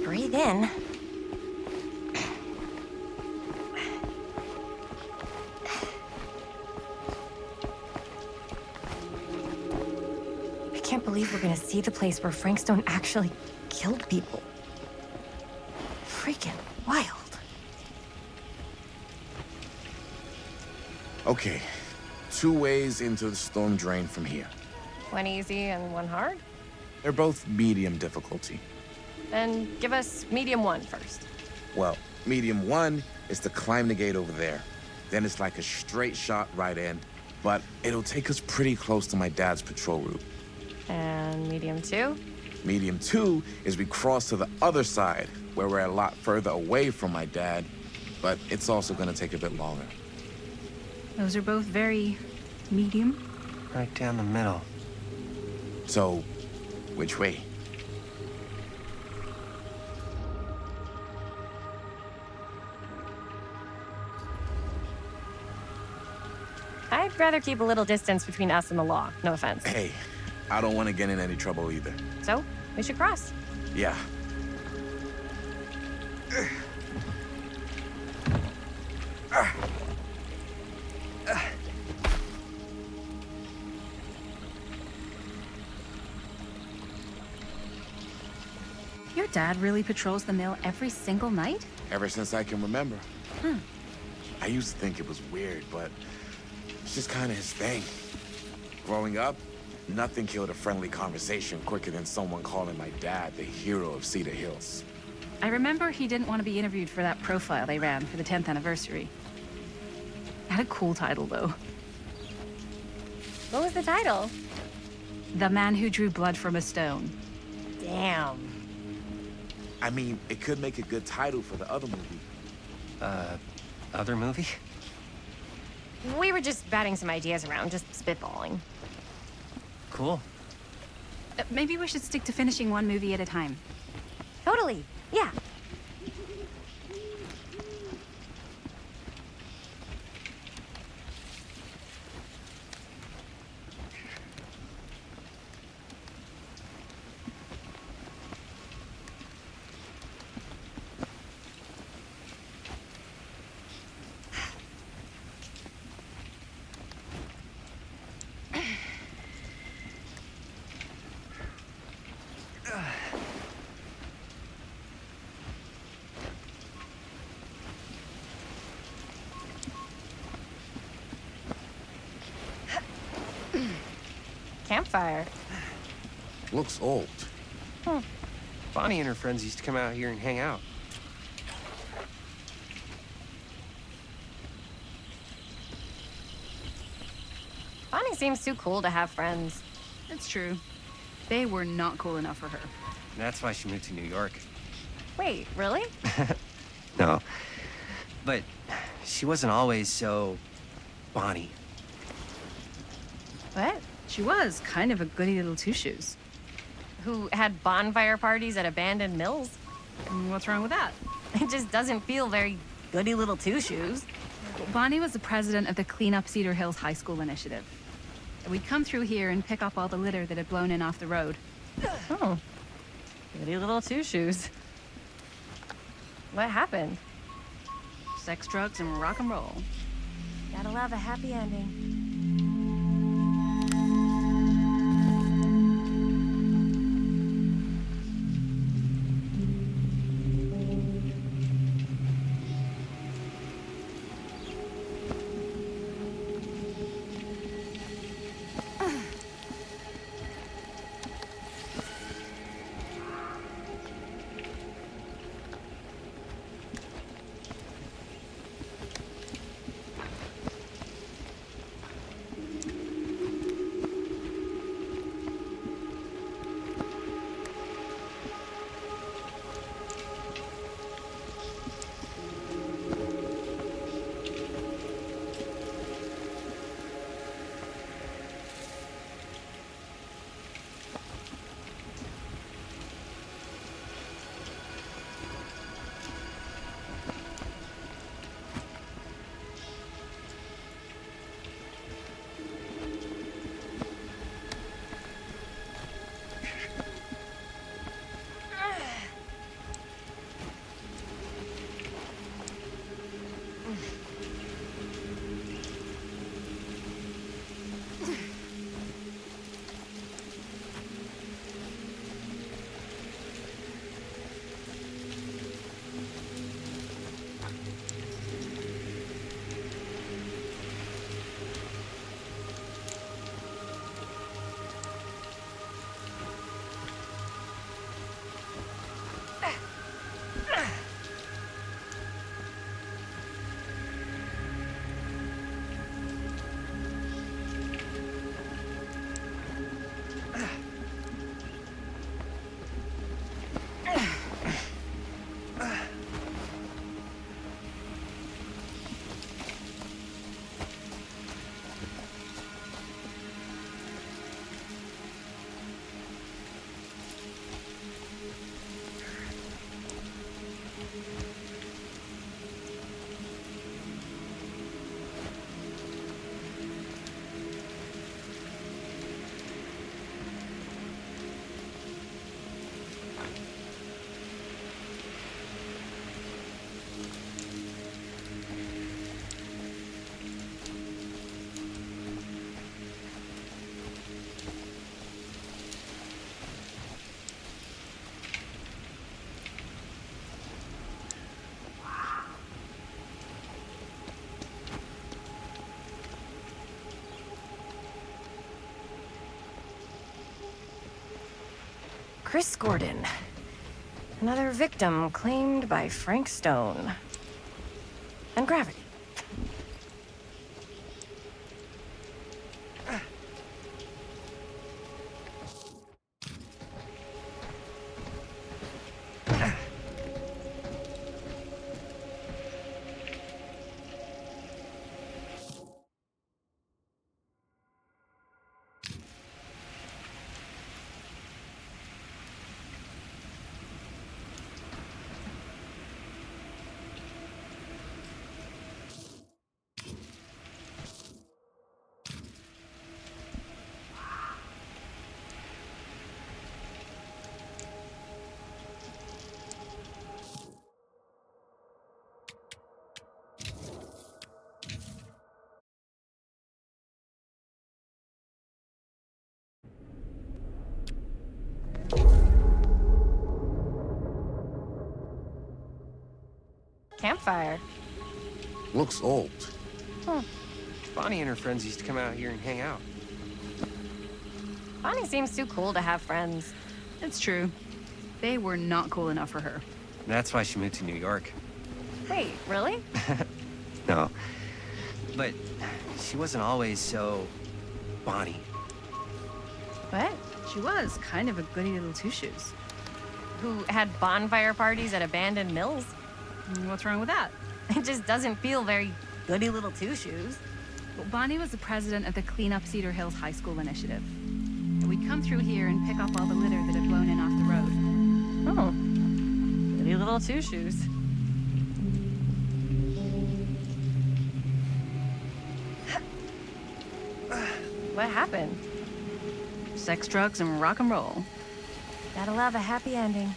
Breathe in. I can't believe we're gonna see the place where Frank Stone actually killed people. Freaking wild. Okay. 2 ways into the storm drain from here. One easy and one hard? They're both medium difficulty. Then give us medium one first. Well, medium 1 is to climb the gate over there. Then it's like a straight shot right in, but it'll take us pretty close to my dad's patrol route. And medium two? Medium 2 is we cross to the other side, where we're a lot further away from my dad, but it's also gonna take a bit longer. Those are both very medium. Right down the middle. So, which way? I'd rather keep a little distance between us and the law. No offense. Hey, I don't want to get in any trouble either. So, we should cross. Yeah. Your dad really patrols the mill every single night? Ever since I can remember. I used to think it was weird, but it's just kind of his thing. Growing up, nothing killed a friendly conversation quicker than someone calling my dad the hero of Cedar Hills. I remember he didn't want to be interviewed for that profile they ran for the 10th anniversary. Had a cool title, though. What was the title? The Man Who Drew Blood from a Stone. Damn. I mean, it could make a good title for the other movie. Other movie? We were just batting some ideas around, just spitballing. Cool. Maybe we should stick to finishing one movie at a time. Totally. Yeah. Campfire. Looks old. Bonnie and her friends used to come out here and hang out. Bonnie seems too cool to have friends. It's true. They were not cool enough for her. And that's why she moved to New York. Wait, really? No. But she wasn't always so Bonnie. What? She was kind of a goody little two-shoes. Who had bonfire parties at abandoned mills? What's wrong with that? It just doesn't feel very goody little two-shoes. Bonnie was the president of the Clean Up Cedar Hills High School initiative. We'd come through here and pick up all the litter that had blown in off the road. Oh. Goody little two-shoes. What happened? Sex, drugs, and rock and roll. Gotta love a happy ending. Chris Gordon. Another victim claimed by Frank Stone. And Gravity. Campfire. Looks old. Bonnie and her friends used to come out here and hang out. Bonnie seems too cool to have friends. It's true. They were not cool enough for her. That's why she moved to New York. Wait, really? No. But she wasn't always so Bonnie. What? She was kind of a goody little two-shoes. Who had bonfire parties at abandoned mills? What's wrong with that? It just doesn't feel very goody little two-shoes. Well, Bonnie was the president of the Clean Up Cedar Hills High School initiative. We'd come through here and pick up all the litter that had blown in off the road. Oh. Goody little two-shoes. What happened? Sex, drugs, and rock and roll. Gotta love a happy ending.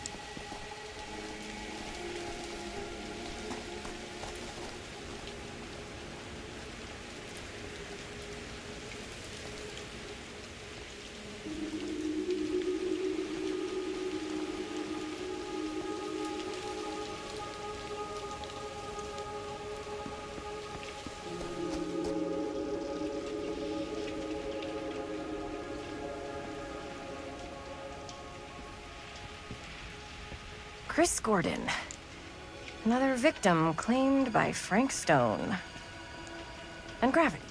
Chris Gordon. Another victim claimed by Frank Stone. And Gravity.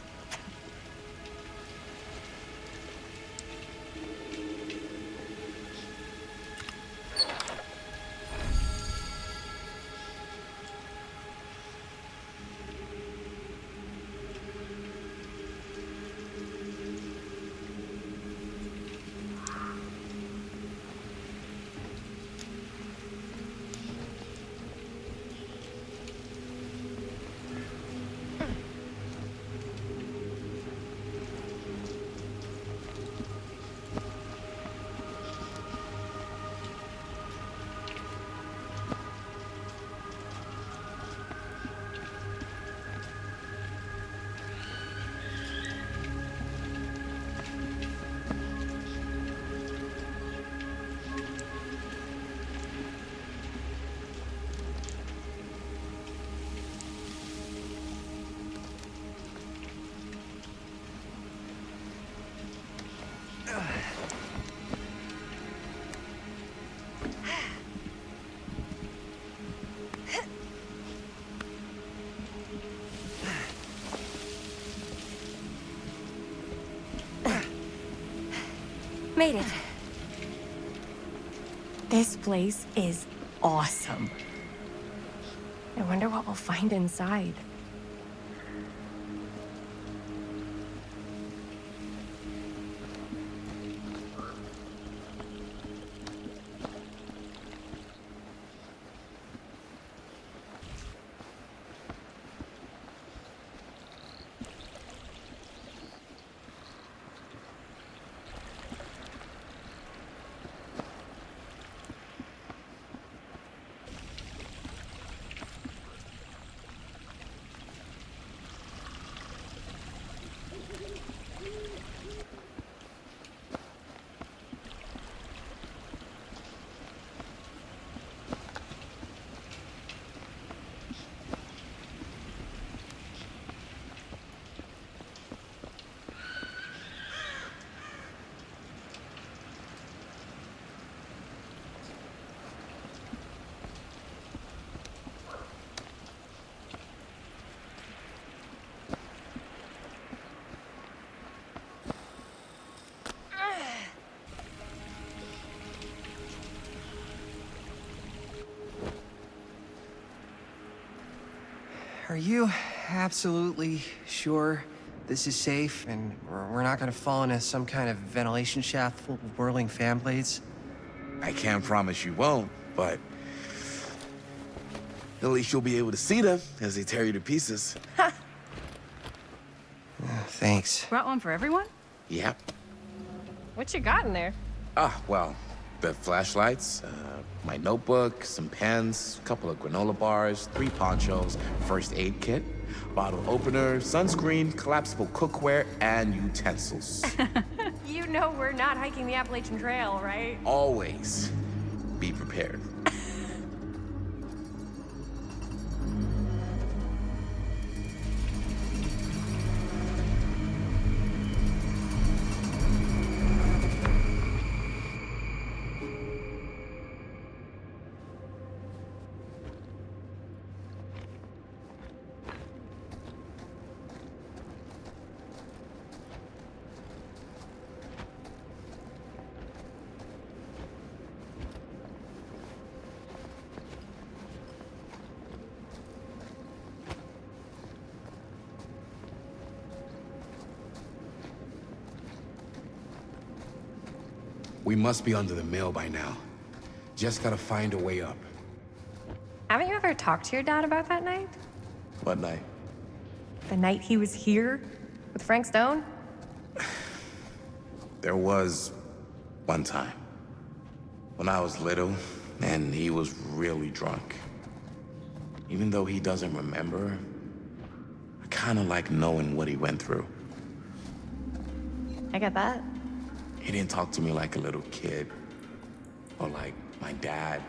Made it. This place is awesome. I wonder what we'll find inside. Are you absolutely sure this is safe and we're not gonna fall into some kind of ventilation shaft full of whirling fan blades? I can't promise you won't, but at least you'll be able to see them as they tear you to pieces. Thanks. Brought one for everyone? Yep. What you got in there? Ah, well, the flashlights, my notebook, some pens, a couple of granola bars, 3 ponchos, first aid kit, bottle opener, sunscreen, collapsible cookware, and utensils. You know we're not hiking the Appalachian Trail, right? Always be prepared. We must be under the mill by now. Just gotta find a way up. Haven't you ever talked to your dad about that night? What night? The night he was here with Frank Stone? There was one time. When I was little, and he was really drunk. Even though he doesn't remember, I kinda like knowing what he went through. I get that. He didn't talk to me like a little kid, or like my dad.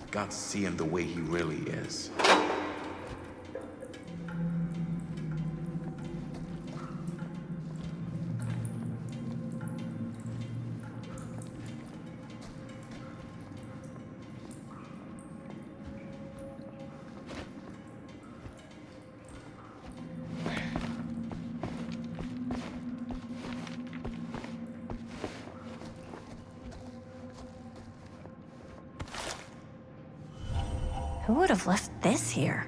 Got to see him the way he really is. Who would have left this here?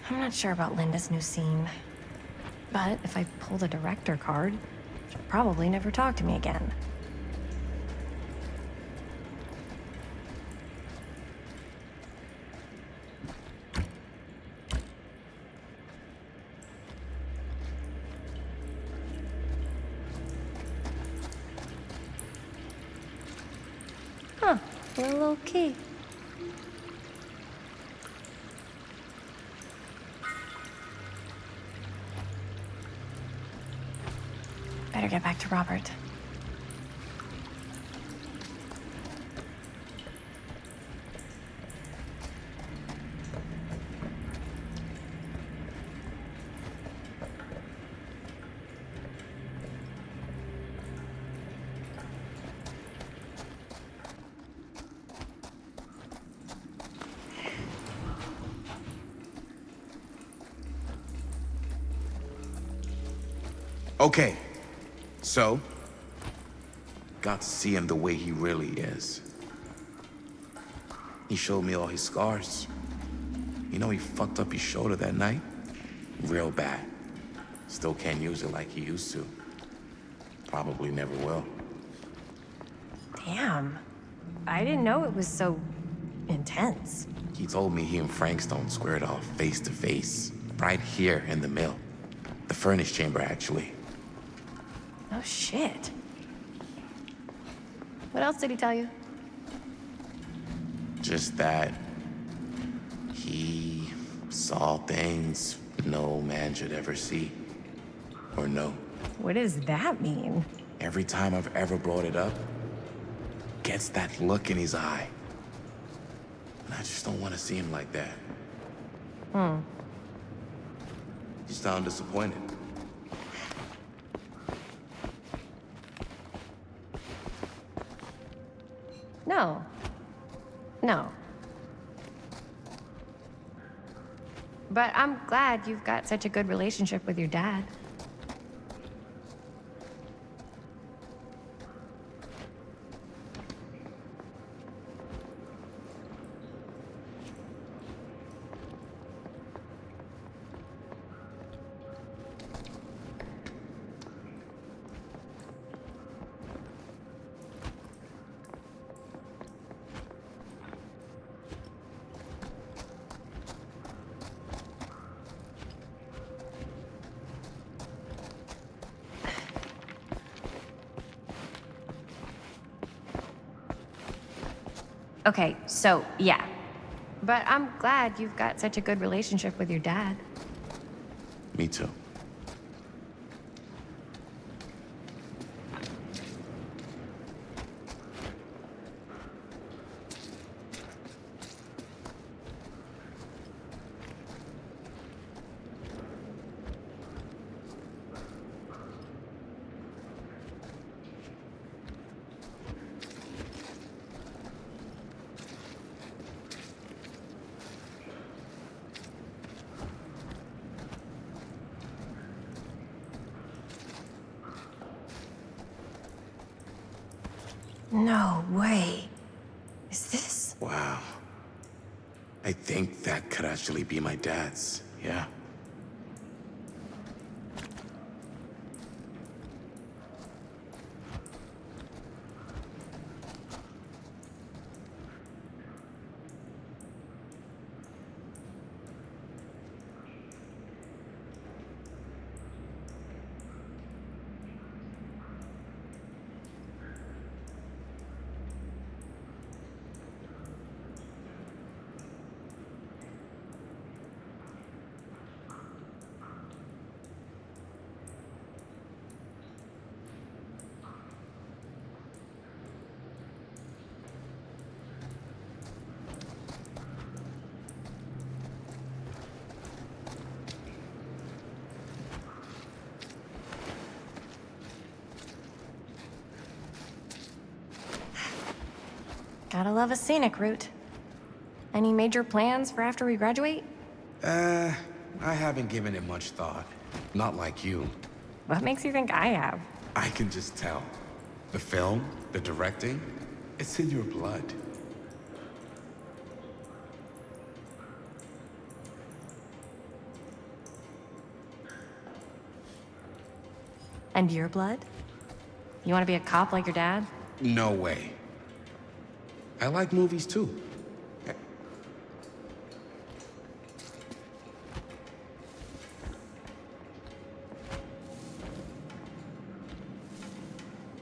I'm not sure about Linda's new scene. But if I pull the director card, she'll probably never talk to me again. Huh, a little key. Better get back to Robert. Okay. So, got to see him the way he really is. He showed me all his scars. You know, he fucked up his shoulder that night. Real bad. Still can't use it like he used to. Probably never will. Damn. I didn't know it was so intense. He told me he and Frank Stone squared off face to face. Right here in the mill. The furnace chamber, actually. Oh, shit. What else did he tell you? Just that he saw things no man should ever see or know. What does that mean? Every time I've ever brought it up, gets that look in his eye. And I just don't want to see him like that. You sound disappointed. No. No. But I'm glad you've got such a good relationship with your dad. Okay, so, yeah. But I'm glad you've got such a good relationship with your dad. Me too. No way. Is this? Wow. I think that could actually be my dad's, yeah. Gotta love a scenic route. Any major plans for after we graduate? I haven't given it much thought. Not like you. What makes you think I have? I can just tell. The film, the directing, it's in your blood. And your blood? You want to be a cop like your dad? No way. I like movies too.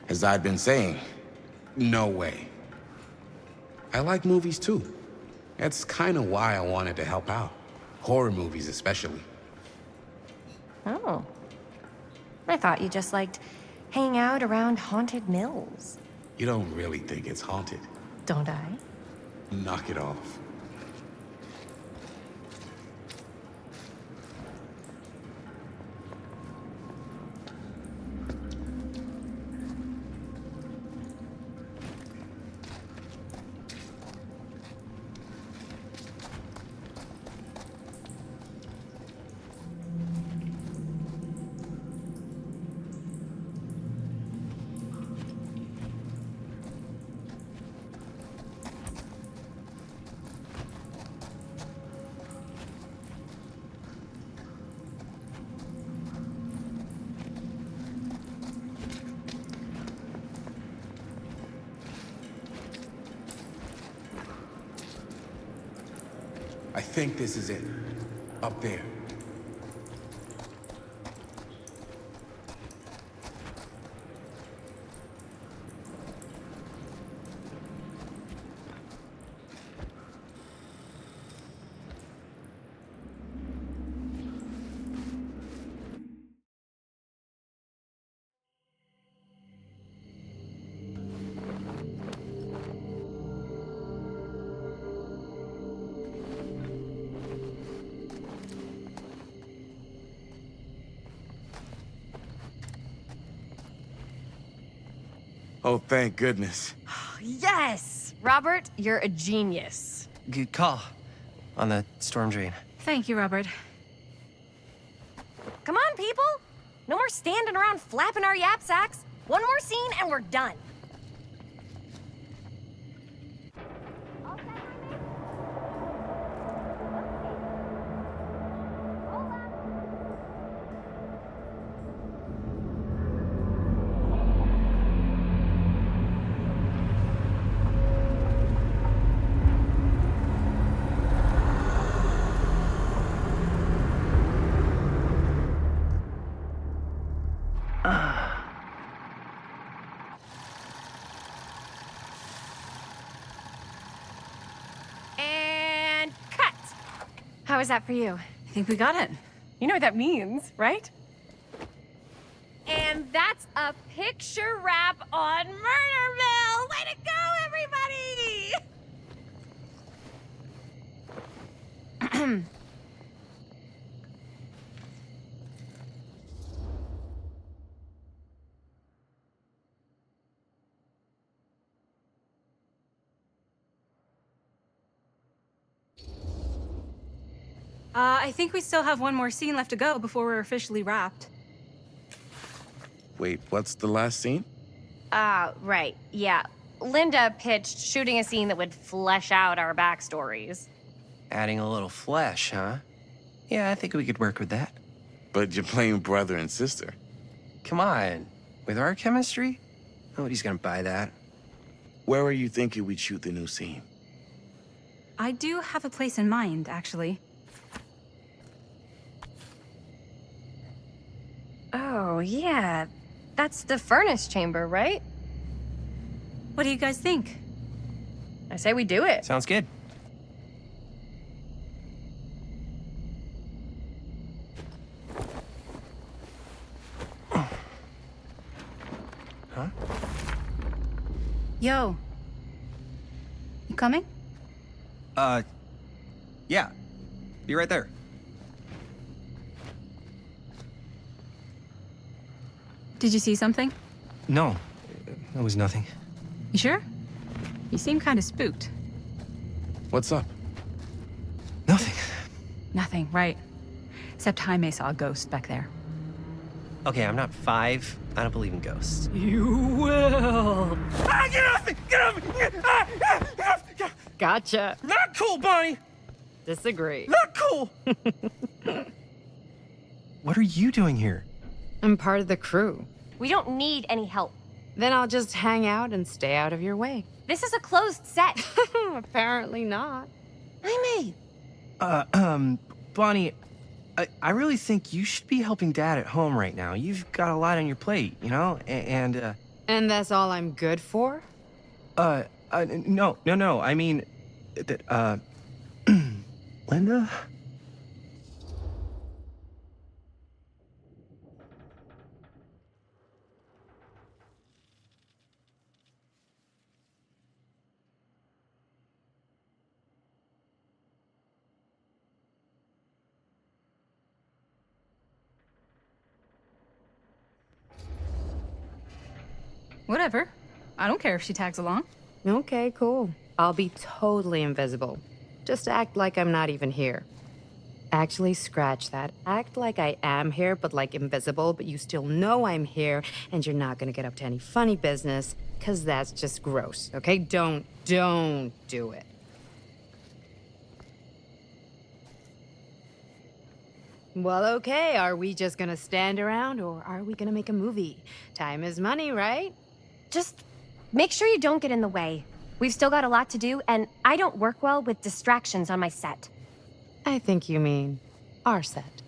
As I've been saying, no way. I like movies too. That's kind of why I wanted to help out. Horror movies especially. Oh. I thought you just liked hanging out around haunted mills. You don't really think it's haunted. Don't I? Knock it off. I think this is it. Up there. Oh, thank goodness. Yes! Robert, you're a genius. Good call on the storm drain. Thank you, Robert. Come on, people! No more standing around flapping our yap sacks. One more scene and we're done. How is that for you? I think we got it. You know what that means, right? And that's a picture wrap on Murderville! Way to go, everybody! I think we still have one more scene left to go before we're officially wrapped. Wait, what's the last scene? Right, yeah. Linda pitched shooting a scene that would flesh out our backstories. Adding a little flesh, huh? Yeah, I think we could work with that. But you're playing brother and sister. Come on. With our chemistry? Nobody's gonna buy that. Where are you thinking we'd shoot the new scene? I do have a place in mind, actually. Oh, yeah. That's the furnace chamber, right? What do you guys think? I say we do it. Sounds good. Huh? Yo. You coming? Yeah. Be right there. Did you see something? No, it was nothing. You sure? You seem kind of spooked. What's up? Nothing. Nothing, right. Except Jaime saw a ghost back there. Okay, I'm not 5. I don't believe in ghosts. You will. Ah, get off me! Get off me! Get off! Gotcha. Not cool, Bonnie! Disagree. Not cool! What are you doing here? I'm part of the crew. We don't need any help. Then I'll just hang out and stay out of your way. This is a closed set. Apparently not. Jaime! Bonnie, I really think you should be helping Dad at home right now. You've got a lot on your plate, you know? And that's all I'm good for? no. I mean, Linda? Whatever. I don't care if she tags along. Okay, cool. I'll be totally invisible. Just act like I'm not even here. Actually, scratch that. Act like I am here, but like invisible, but you still know I'm here, and you're not gonna get up to any funny business, because that's just gross, okay? Don't do it. Well, okay, are we just gonna stand around, or are we gonna make a movie? Time is money, right? Just make sure you don't get in the way. We've still got a lot to do, and I don't work well with distractions on my set. I think you mean our set.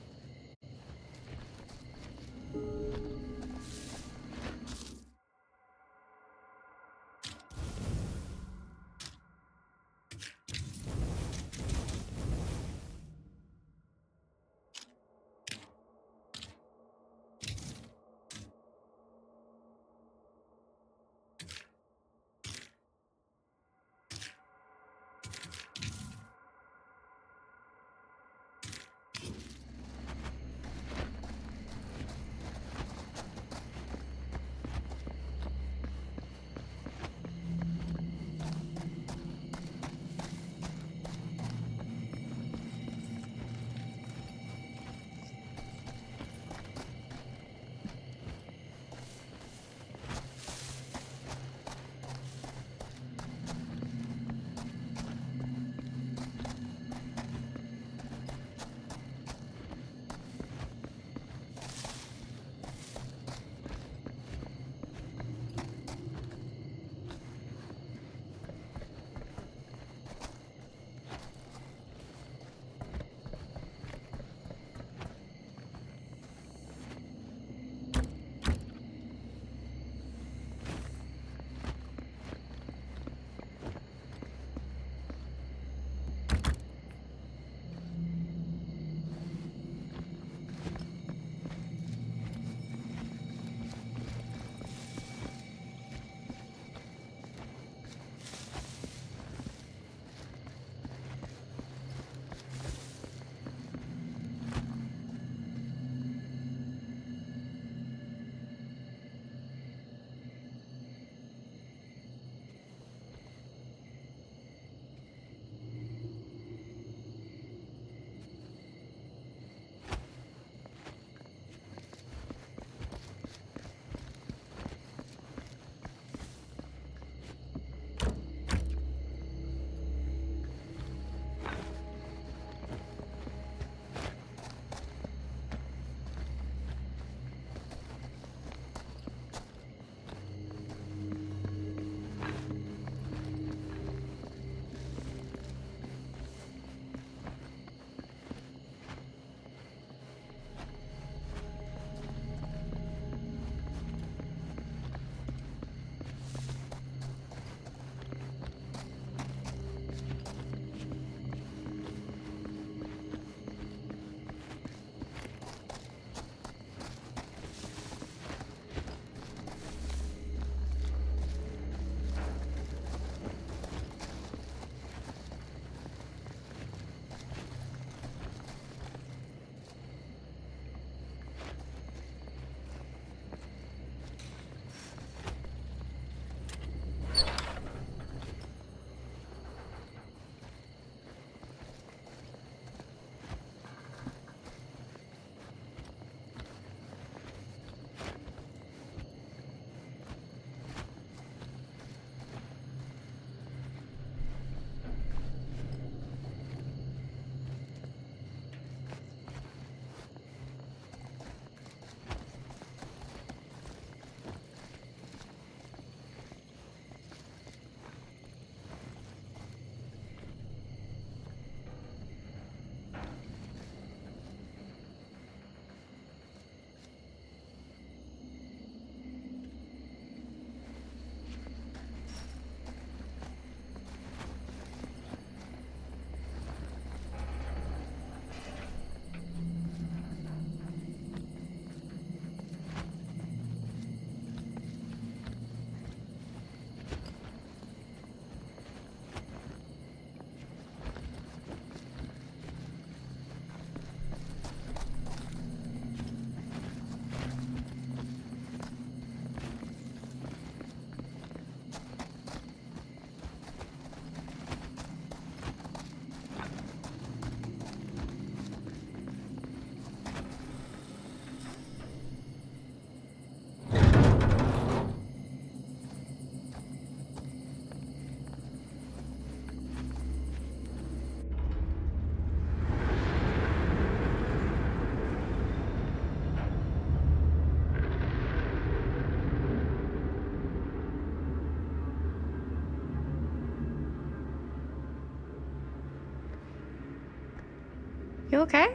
You okay?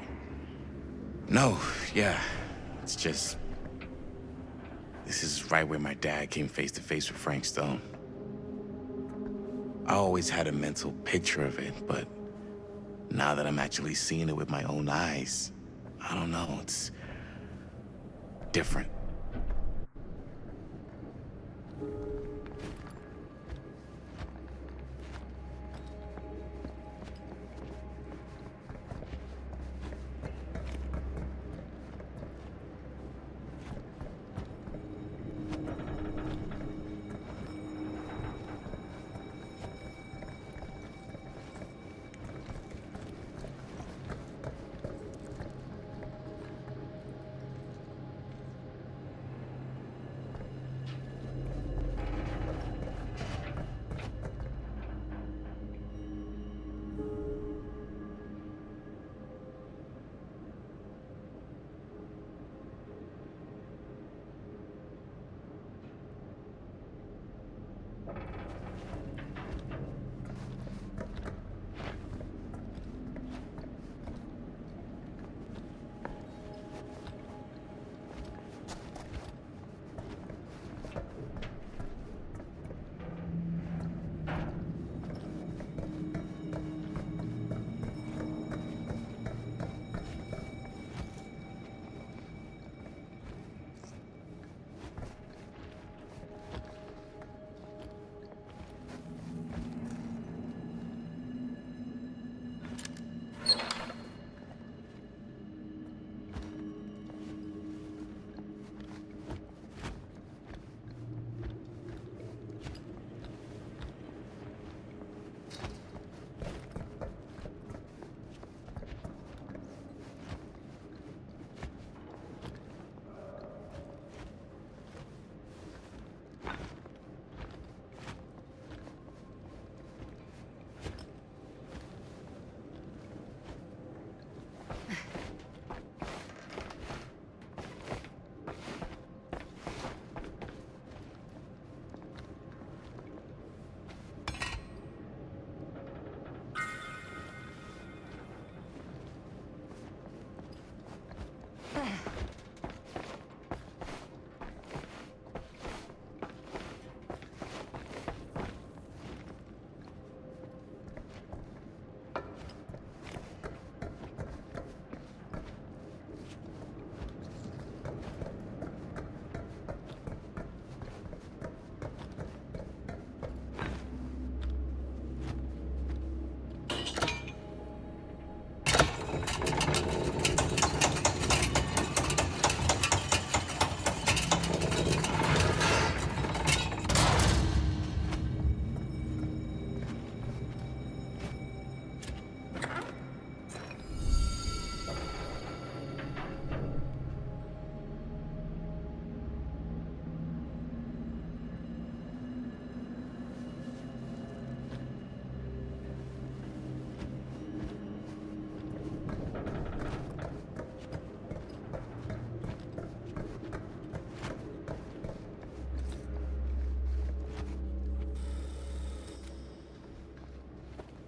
No, yeah. It's just... This is right where my dad came face to face with Frank Stone. I always had a mental picture of it, but now that I'm actually seeing it with my own eyes, I don't know, it's different.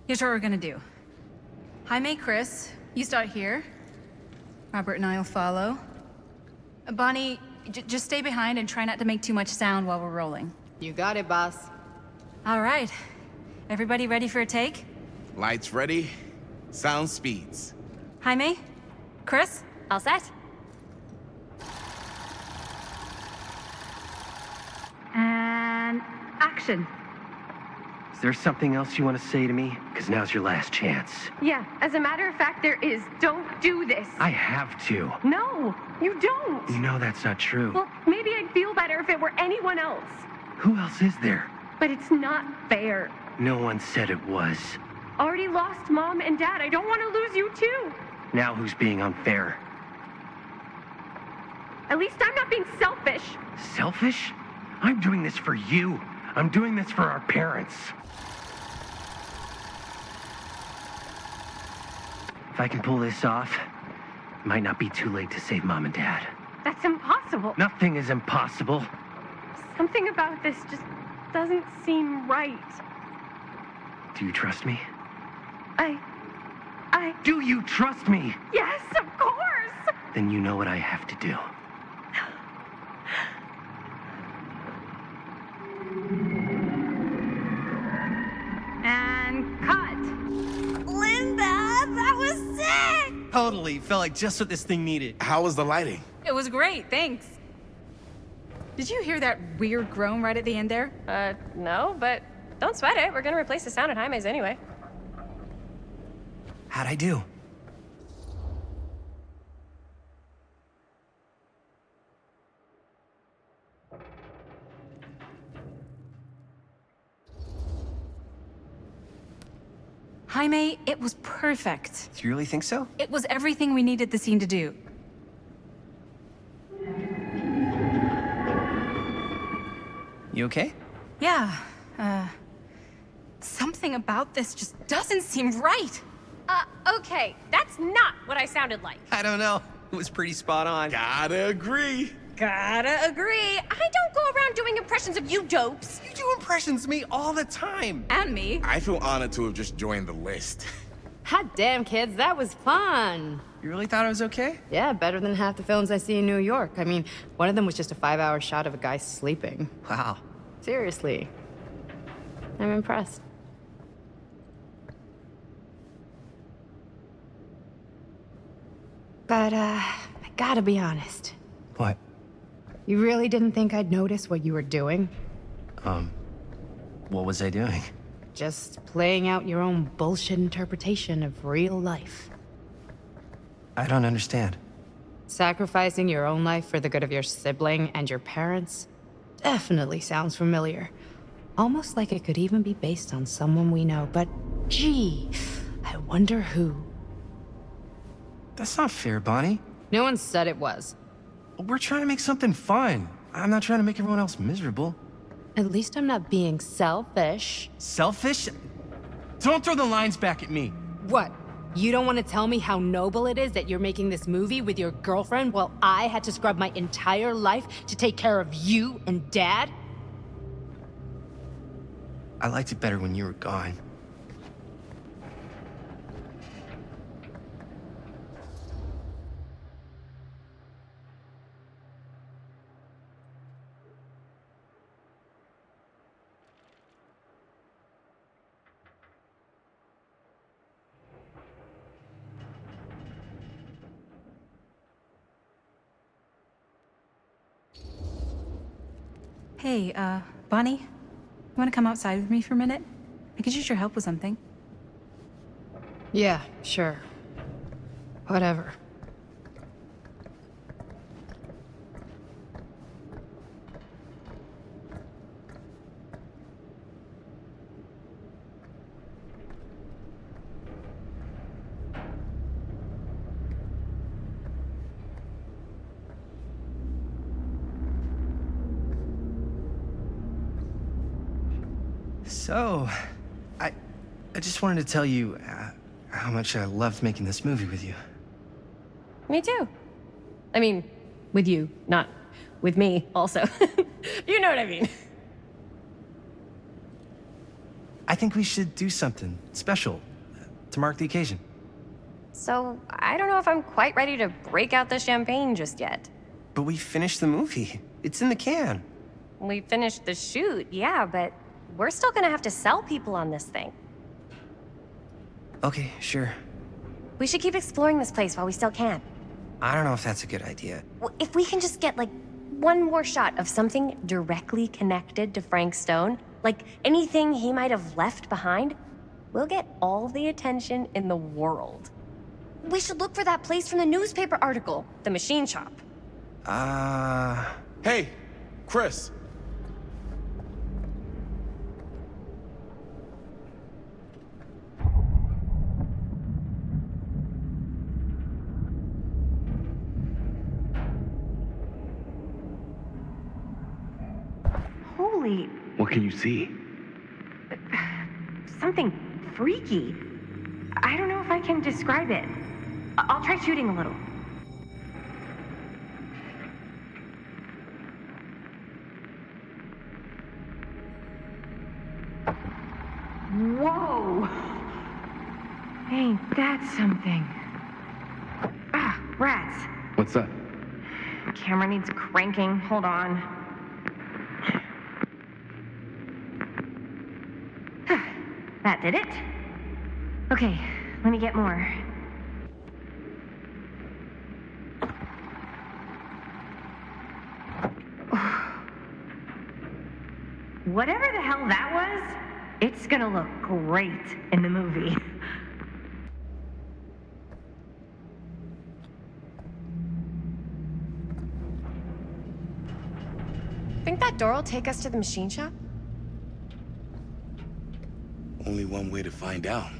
Here's what we're gonna do. Jaime, Chris, you start here. Robert and I will follow. Bonnie, just stay behind and try not to make too much sound while we're rolling. You got it, boss. All right. Everybody ready for a take? Lights ready, sound speeds. Jaime? Chris? All set? And action. Is there something else you want to say to me? Because now's your last chance. Yeah, as a matter of fact, there is. Don't do this. I have to. No, you don't. You know that's not true. Well, maybe I'd feel better if it were anyone else. Who else is there? But it's not fair. No one said it was. Already lost Mom and Dad. I don't want to lose you too. Now who's being unfair? At least I'm not being selfish. Selfish? I'm doing this for you. I'm doing this for our parents. If I can pull this off, it might not be too late to save Mom and Dad. That's impossible. Nothing is impossible. Something about this just doesn't seem right. Do you trust me? I Do you trust me? Yes, of course! Then you know what I have to do. And cut. Linda, that was sick! Totally. Felt like just what this thing needed. How was the lighting? It was great, thanks. Did you hear that weird groan right at the end there? No, but don't sweat it. We're gonna replace the sound at Jaime's anyway. How'd I do? Jaime, it was perfect. Do you really think so? It was everything we needed the scene to do. You okay? Yeah, something about this just doesn't seem right. Okay, that's not what I sounded like. I don't know. It was pretty spot on. Gotta agree. Gotta agree. I don't go around doing impressions of you dopes. You do impressions of me all the time. And me. I feel honored to have just joined the list. Hot damn, kids, that was fun. You really thought I was okay? Yeah, better than half the films I see in New York. I mean, one of them was just a 5-hour shot of a guy sleeping. Wow. Seriously. I'm impressed. But, I gotta be honest. What? You really didn't think I'd notice what you were doing? What was I doing? Just playing out your own bullshit interpretation of real life. I don't understand. Sacrificing your own life for the good of your sibling and your parents definitely sounds familiar. Almost like it could even be based on someone we know, but gee, I wonder who. That's not fair, Bonnie. No one said it was. We're trying to make something fun. I'm not trying to make everyone else miserable. At least I'm not being selfish. Selfish? Don't throw the lines back at me. What? You don't want to tell me how noble it is that you're making this movie with your girlfriend while I had to scrub my entire life to take care of you and Dad? I liked it better when you were gone. Hey, Bonnie, you wanna come outside with me for a minute? I could use your help with something. Yeah, sure. Whatever. So, I just wanted to tell you how much I loved making this movie with you. Me too. I mean, with you, not with me, also. You know what I mean. I think we should do something special to mark the occasion. So, I don't know if I'm quite ready to break out the champagne just yet. But we finished the movie. It's in the can. We finished the shoot, yeah, but we're still gonna have to sell people on this thing. Okay, sure. We should keep exploring this place while we still can. I don't know if that's a good idea. If we can just get, like, one more shot of something directly connected to Frank Stone, like anything he might have left behind, we'll get all the attention in the world. We should look for that place from the newspaper article, the machine shop. Hey, Chris. Holy, What can you see? something freaky. I don't know if I can describe it. I'll try shooting a little. Whoa! Ain't that something? Ah, rats. What's up? Camera needs cranking. Hold on. That did it. Okay, let me get more. Whatever the hell that was, it's gonna look great in the movie. Think that door will take us to the machine shop? Only one way to find out.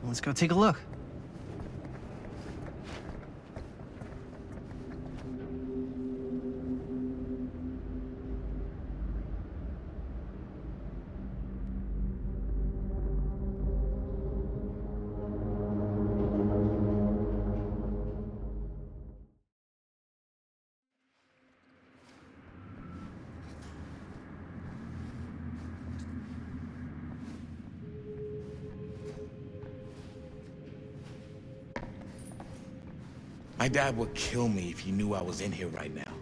Let's go take a look. My dad would kill me if he knew I was in here right now.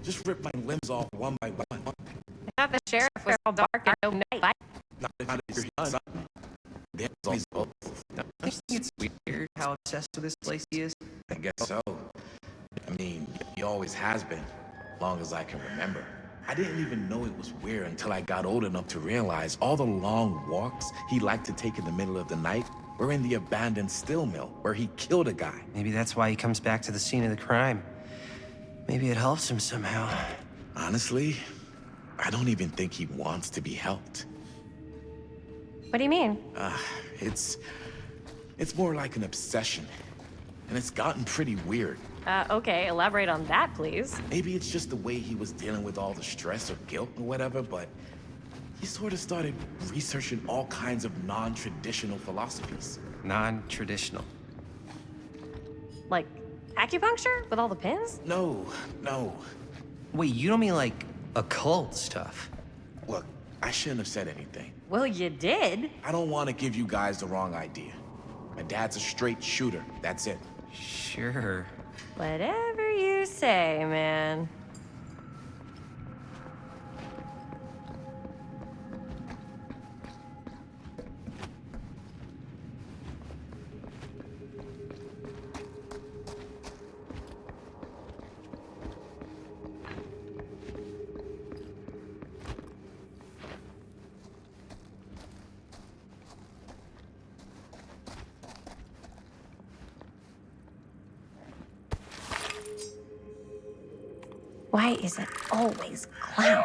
Just rip my limbs off one by one. I thought the sheriff was all dark and no night. Not if you're his son. There's always both. Don't you think it's weird how obsessed with this place he is? I guess so. I mean, he always has been, long as I can remember. I didn't even know it was weird until I got old enough to realize all the long walks he liked to take in the middle of the night were in the abandoned steel mill where he killed a guy. Maybe that's why he comes back to the scene of the crime. Maybe it helps him somehow. Honestly, I don't even think he wants to be helped. What do you mean? It's more like an obsession. And it's gotten pretty weird. Okay, elaborate on that, please. Maybe it's just the way he was dealing with all the stress or guilt or whatever, but he sort of started researching all kinds of non-traditional philosophies. Non-traditional? Like acupuncture with all the pins? No. Wait, you don't mean like occult stuff? Look, I shouldn't have said anything. Well, you did. I don't want to give you guys the wrong idea. My dad's a straight shooter, that's it. Sure. Whatever you say, man. Why is it always clowns?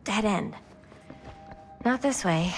Dead end. Not this way.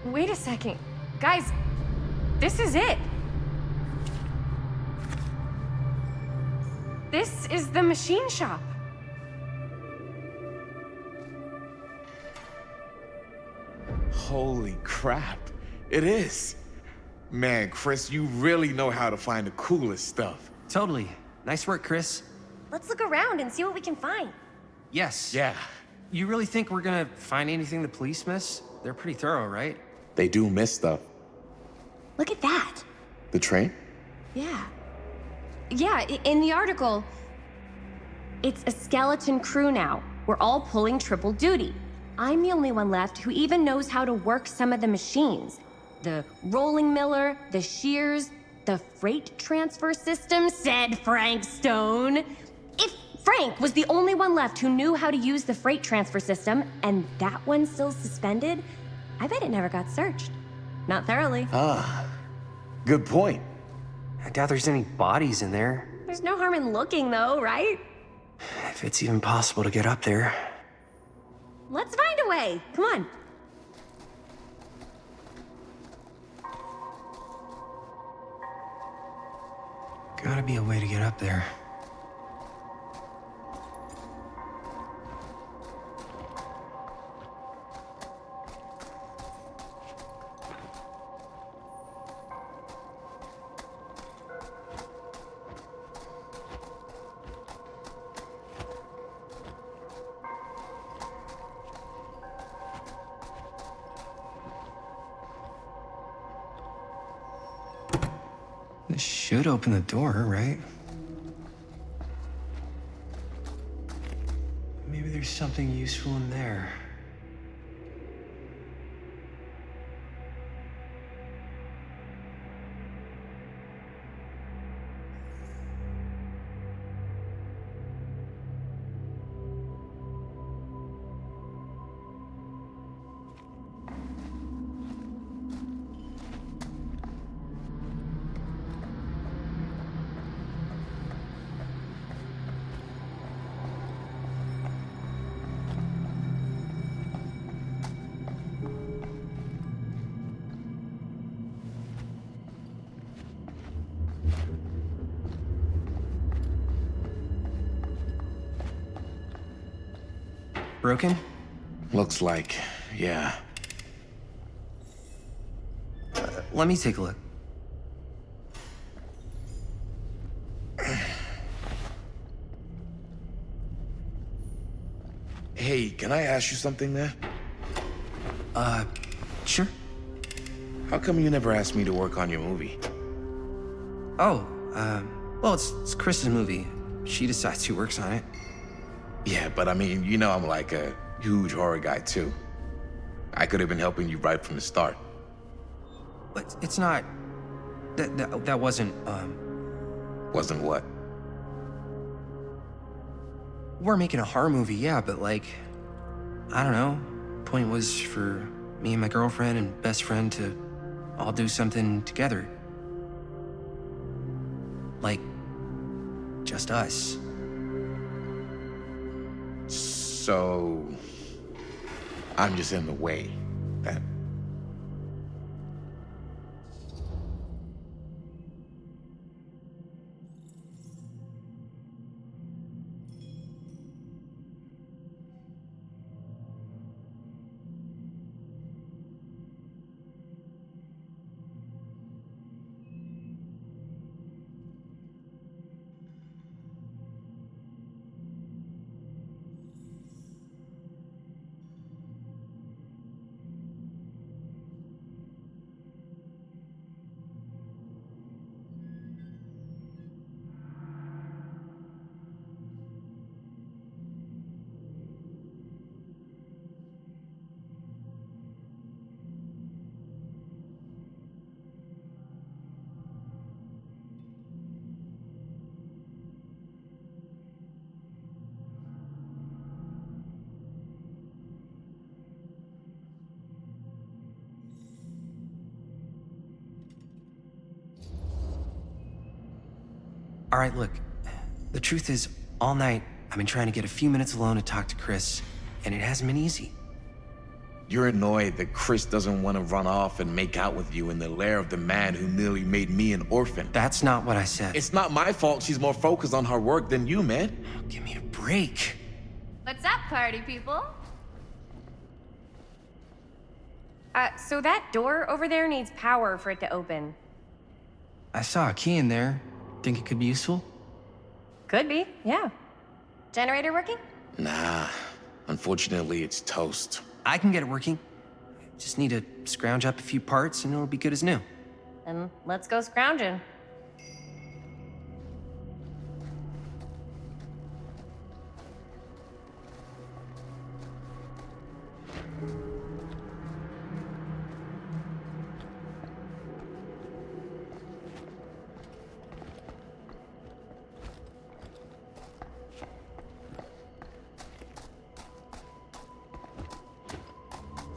Wait a second. Guys, this is it. This is the machine shop. Holy crap. It is. Man, Chris, you really know how to find the coolest stuff. Totally. Nice work, Chris. Let's look around and see what we can find. Yes. Yeah. You really think we're gonna find anything the police miss? They're pretty thorough, right? They do miss stuff. Look at that. The train? Yeah. Yeah, in the article, it's a skeleton crew now. We're all pulling triple duty. I'm the only one left who even knows how to work some of the machines. The rolling miller, the shears, the freight transfer system, said Frank Stone. If Frank was the only one left who knew how to use the freight transfer system, and that one's still suspended, I bet it never got searched. Not thoroughly. Ah, good point. I doubt there's any bodies in there. There's no harm in looking, though, right? If it's even possible to get up there. Let's find a way. Come on. Gotta be a way to get up there. This should open the door, right? Maybe there's something useful in there. Broken? Looks like, yeah. Let me take a look. Hey, can I ask you something there? Sure. How come you never asked me to work on your movie? Oh, well, it's Chris's movie. She decides who works on it. Yeah, but I mean, you know I'm like a huge horror guy too. I could have been helping you right from the start. But it's not... That wasn't, Wasn't what? We're making a horror movie, yeah, but like... I don't know. Point was for me and my girlfriend and best friend to all do something together. Like, just us. So... I'm just in the way, then. All right, look. The truth is, all night, I've been trying to get a few minutes alone to talk to Chris, and it hasn't been easy. You're annoyed that Chris doesn't want to run off and make out with you in the lair of the man who nearly made me an orphan. That's not what I said. It's not my fault she's more focused on her work than you, man. Give me a break. What's up, party people? So that door over there needs power for it to open. I saw a key in there. Think it could be useful? Could be, yeah. Generator working? Nah, unfortunately it's toast. I can get it working. Just need to scrounge up a few parts and it'll be good as new. Then let's go scrounging.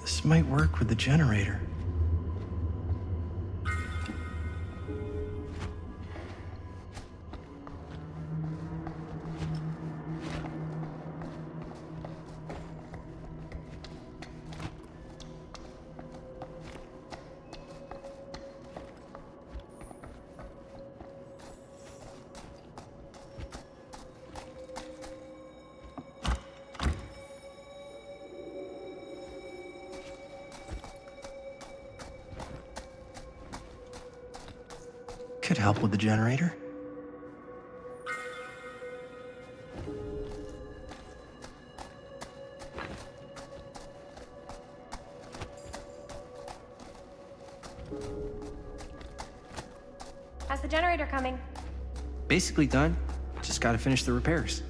This might work with the generator. Could help with the generator. How's the generator coming? Basically done. Just gotta finish the repairs.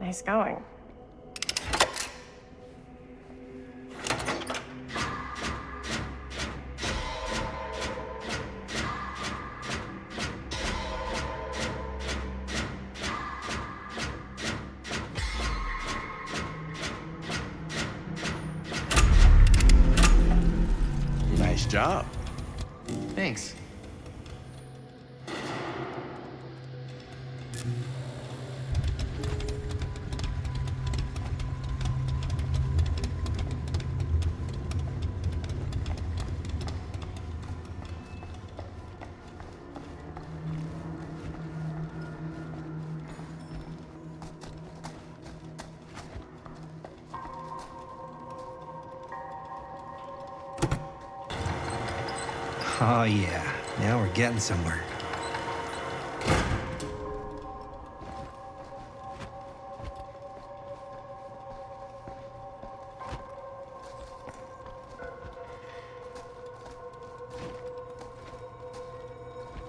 Nice going. Nice job. Thanks. Oh, yeah. Now we're getting somewhere.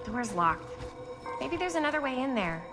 Door's locked. Maybe there's another way in there.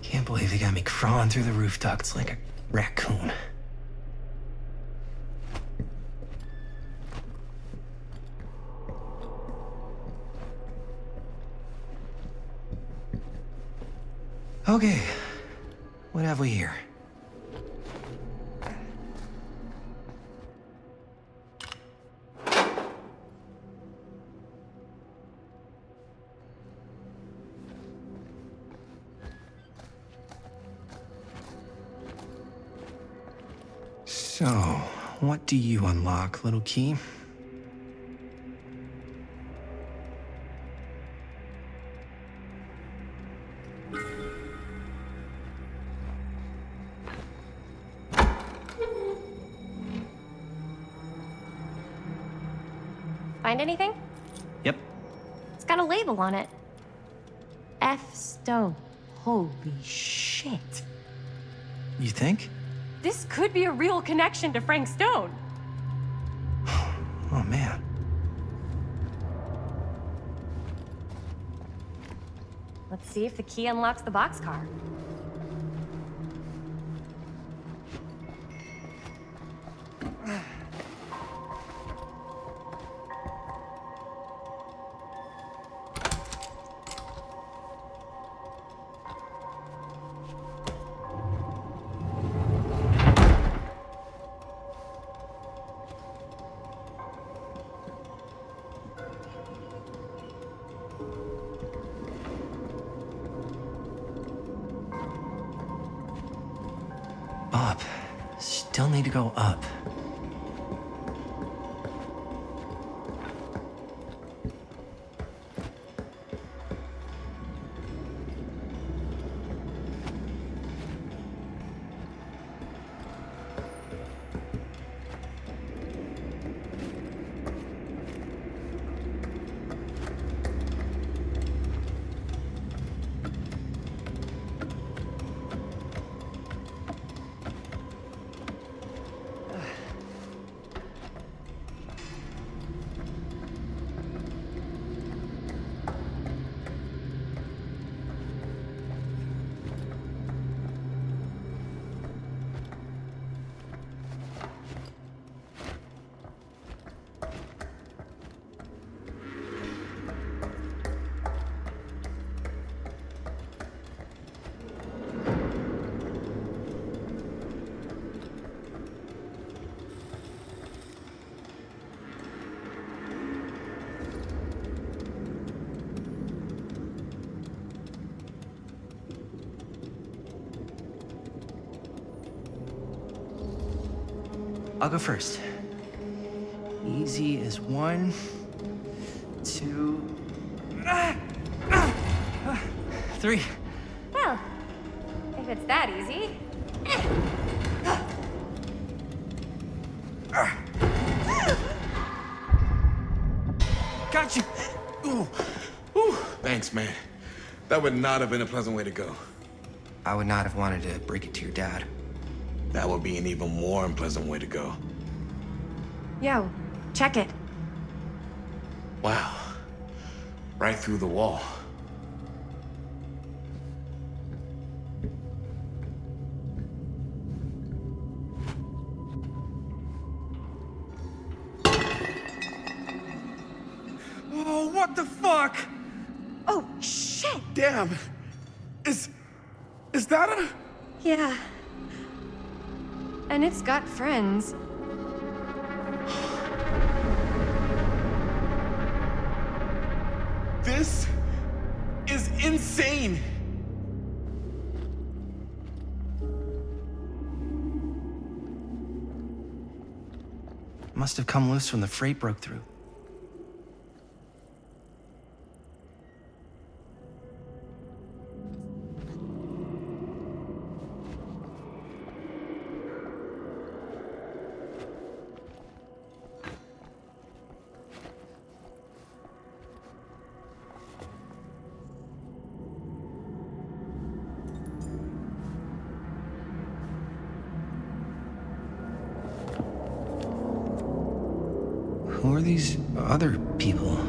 Can't believe they got me crawling through the roof ducts like a raccoon. Okay, what have we here? So, what do you unlock, little key? Find anything? Yep. It's got a label on it. F. Stone. Holy shit. You think? This could be a real connection to Frank Stone. Oh, man. Let's see if the key unlocks the boxcar. Up. Still need to go up. I'll go first. Easy as 1, 2, 3. Well, if it's that easy. Got you! Ooh. Ooh. Thanks, man. That would not have been a pleasant way to go. I would not have wanted to break it to your dad. That would be an even more unpleasant way to go. Yo, check it. Wow. Right through the wall. Oh, what the fuck? Oh, shit! Damn. Is that a... Yeah. And it's got friends. This is insane. Must have come loose when the freight broke through. Who are these other people?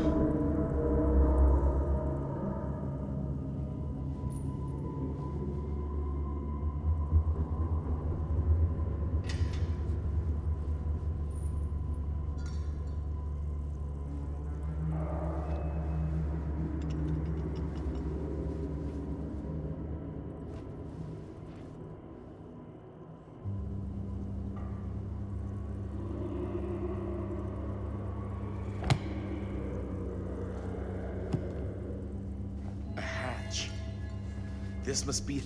This must be...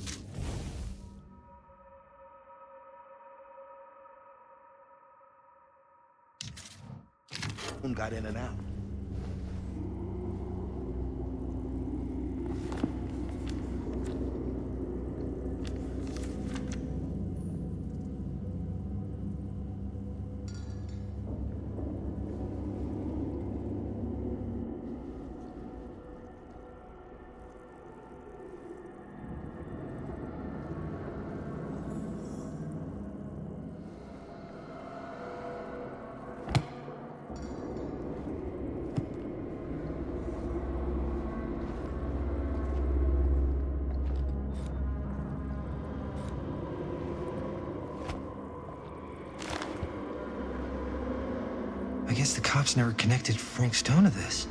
got in and out. I guess the cops never connected Frank Stone to this.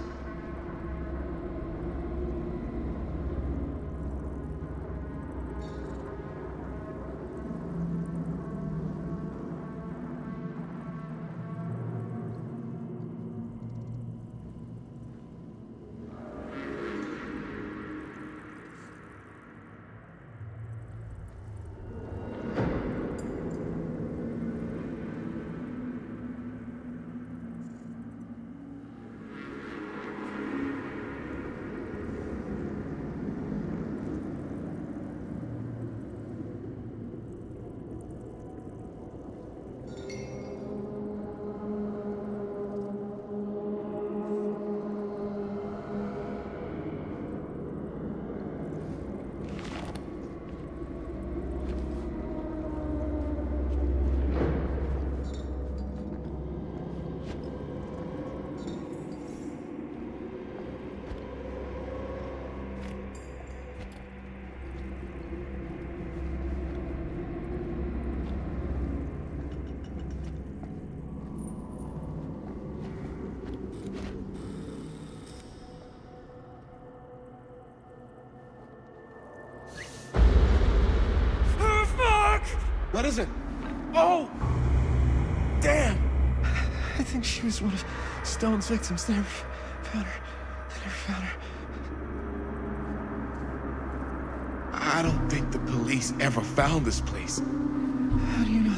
What is it? Oh! Damn! I think she was one of Stone's victims. They never found her. They never found her. I don't think the police ever found this place. How do you know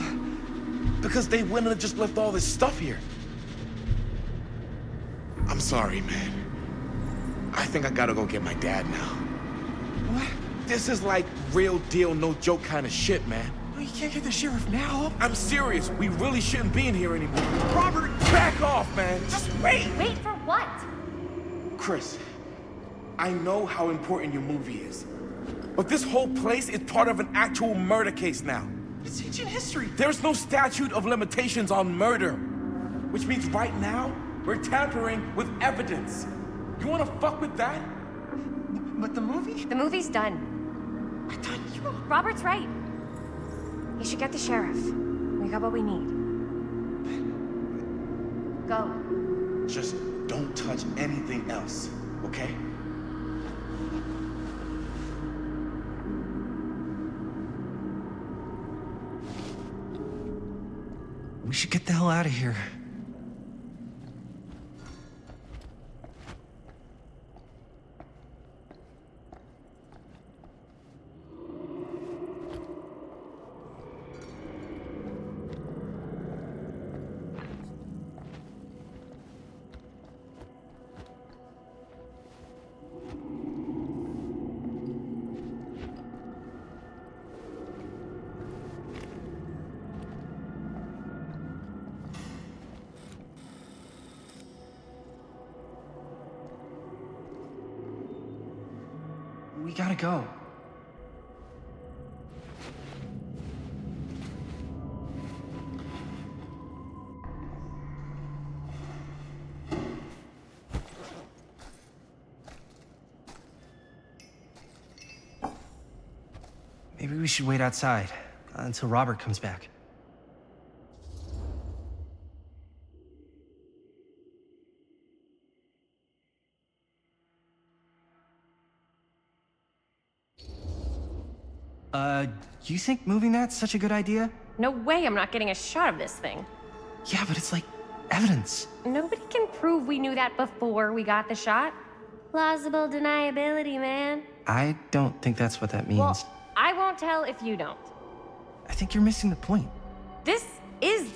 that? Because they wouldn't have just left all this stuff here. I'm sorry, man. I think I gotta go get my dad now. What? This is like real deal, no joke kind of shit, man. No, you can't get the sheriff now. I'm serious. We really shouldn't be in here anymore. Robert, back off, man. Just wait. Wait for what? Chris, I know how important your movie is. But this whole place is part of an actual murder case now. It's ancient history. There's no statute of limitations on murder. Which means right now, we're tampering with evidence. You wanna fuck with that? But the movie? The movie's done. I thought you... Robert's right. You should get the sheriff. We got what we need. Go. Just don't touch anything else, okay? We should get the hell out of here. We gotta go. Maybe we should wait outside until Robert comes back. You think moving that's such a good idea? No way I'm not getting a shot of this thing. Yeah, but it's like evidence. Nobody can prove we knew that before we got the shot. Plausible deniability, man. I don't think that's what that means. Well, I won't tell if you don't. I think you're missing the point. This is...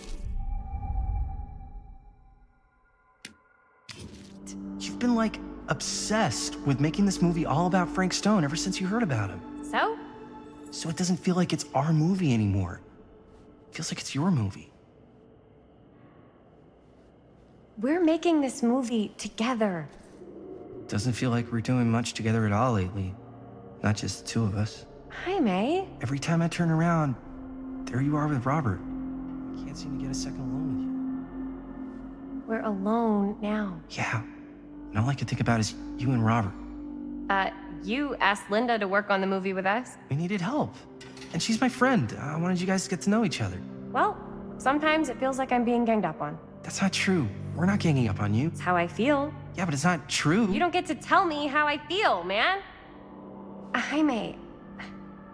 You've been, like, obsessed with making this movie all about Frank Stone ever since you heard about him. So? So it doesn't feel like it's our movie anymore. It feels like it's your movie. We're making this movie together. Doesn't feel like we're doing much together at all lately. Not just the two of us. Hi, May. Every time I turn around, there you are with Robert. I can't seem to get a second alone with you. We're alone now. Yeah. And all I can think about is you and Robert. You asked Linda to work on the movie with us? We needed help. And she's my friend. I wanted you guys to get to know each other. Well, sometimes it feels like I'm being ganged up on. That's not true. We're not ganging up on you. It's how I feel. Yeah, but it's not true. You don't get to tell me how I feel, man. Jaime,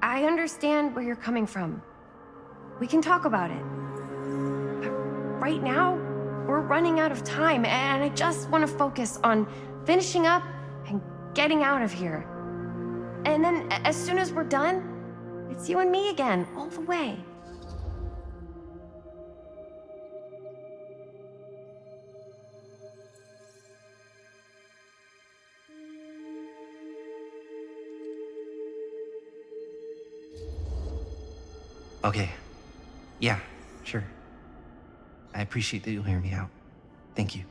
I understand where you're coming from. We can talk about it. But right now, we're running out of time, and I just want to focus on finishing up and getting out of here. And then, as soon as we're done, it's you and me again, all the way. Okay. Yeah, sure. I appreciate that you'll hear me out. Thank you.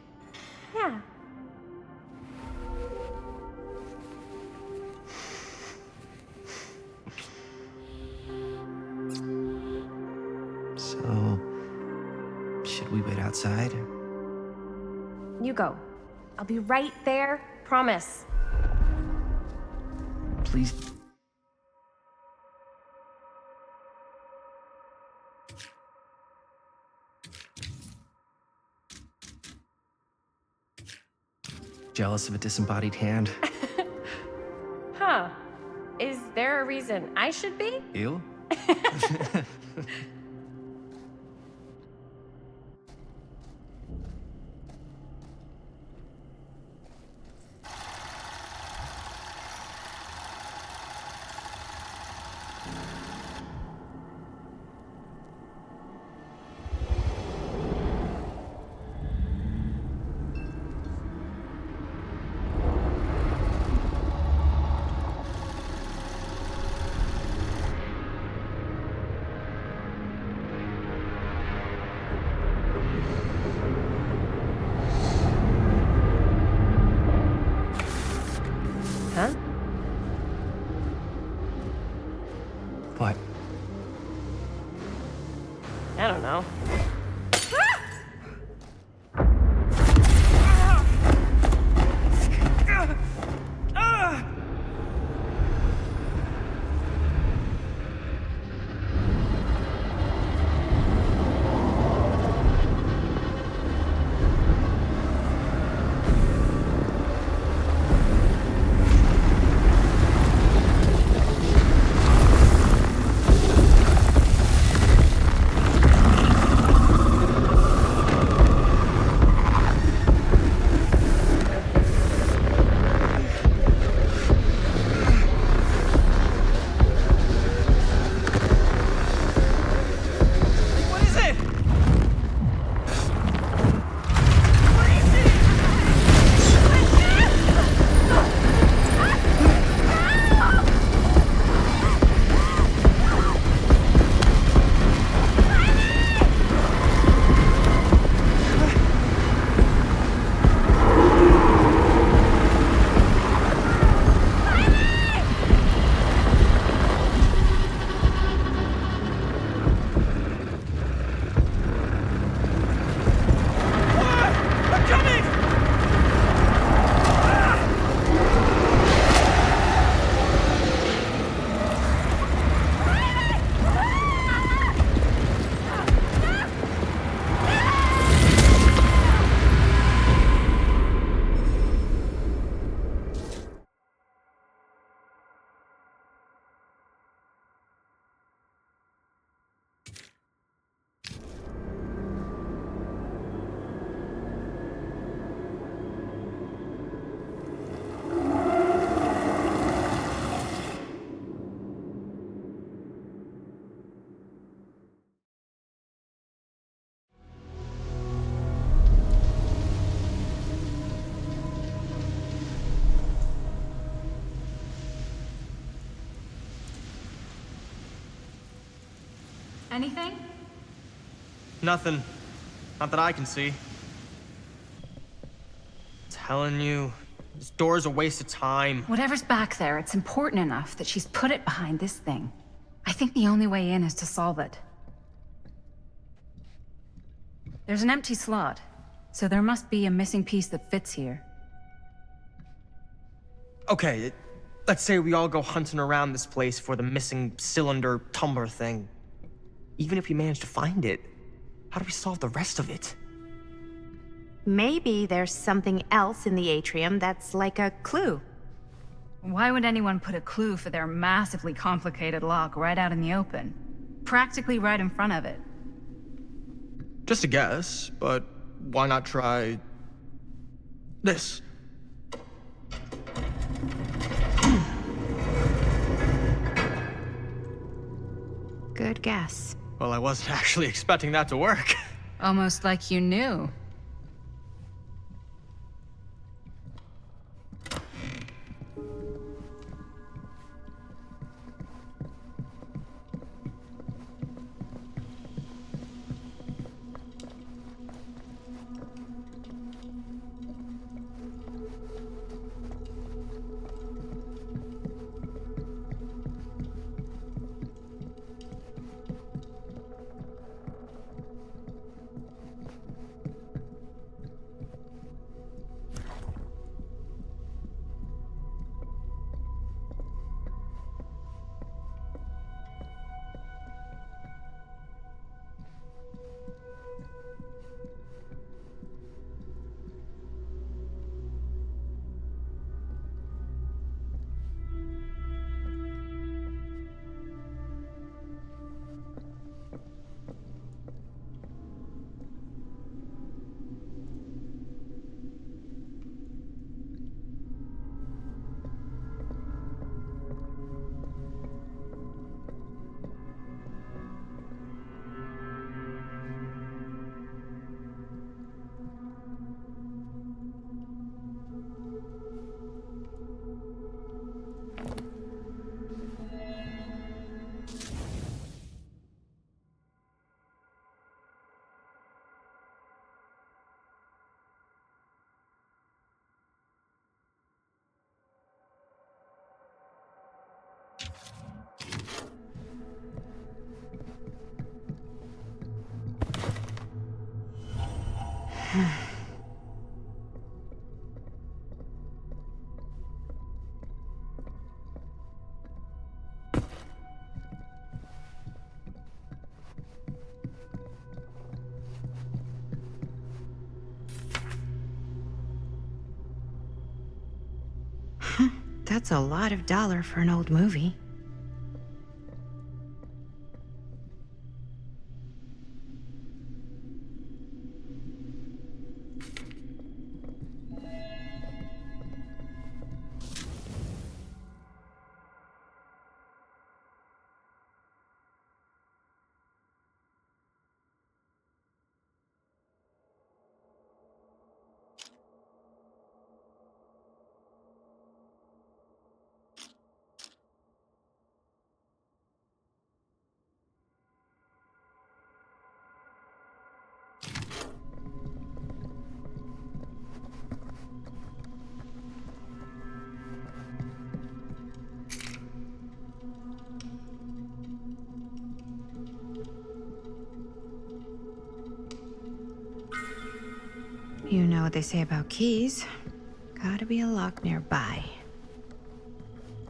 Yeah. So, should we wait outside? You go. I'll be right there, promise. Please. Jealous of a disembodied hand? Huh. Is there a reason I should be? You? I don't know. Anything? Nothing. Not that I can see. Telling you, this door's a waste of time. Whatever's back there, it's important enough that she's put it behind this thing. I think the only way in is to solve it. There's an empty slot, so there must be a missing piece that fits here. Okay, let's say we all go hunting around this place for the missing cylinder tumbler thing. Even if we manage to find it, how do we solve the rest of it? Maybe there's something else in the atrium that's like a clue. Why would anyone put a clue for their massively complicated lock right out in the open? Practically right in front of it. Just a guess, but why not try this? Good guess. Well, I wasn't actually expecting that to work. Almost like you knew. That's a lot of dollar for an old movie. You know what they say about keys. Gotta be a lock nearby.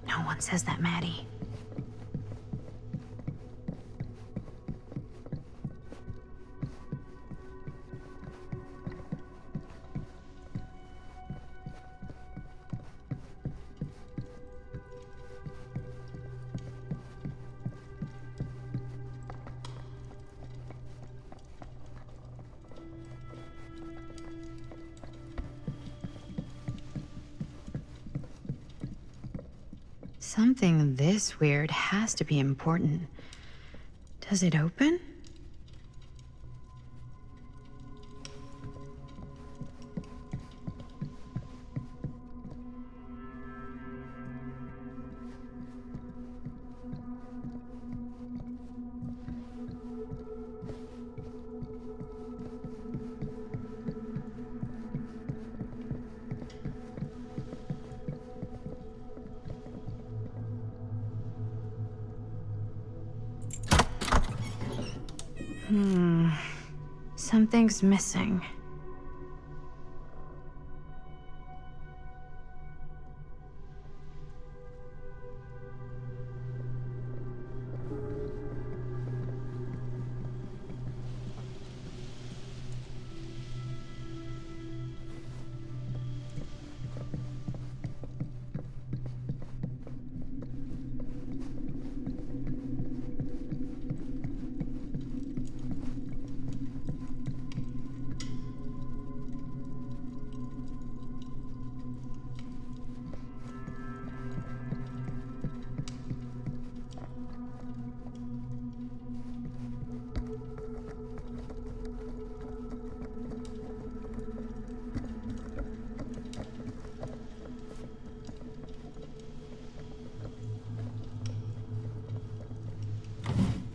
No one says that, Maddie. Something this weird has to be important. Does it open? Something's missing.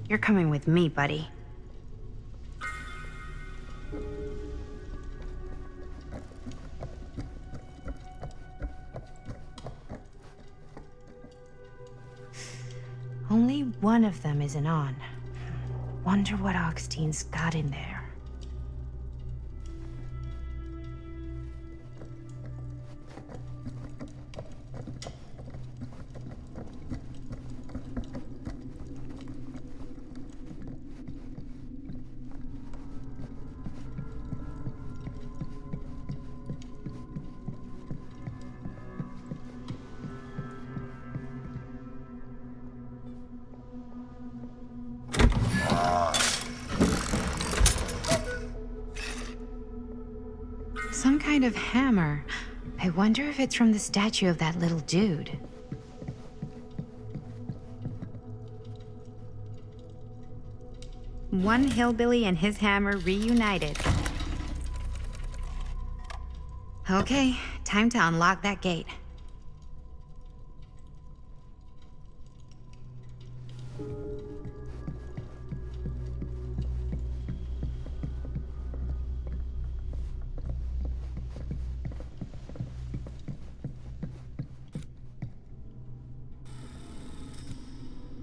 You're coming with me, buddy. Only one of them isn't on. Wonder what Augustine's got in there. Some kind of hammer. I wonder if it's from the statue of that little dude. One hillbilly and his hammer reunited. Okay, time to unlock that gate.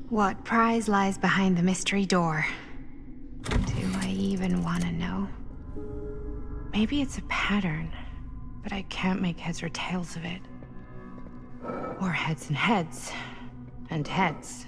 What prize lies behind the mystery door? Do I even want to know? Maybe it's a pattern, but I can't make heads or tails of it. Or heads and heads. And heads.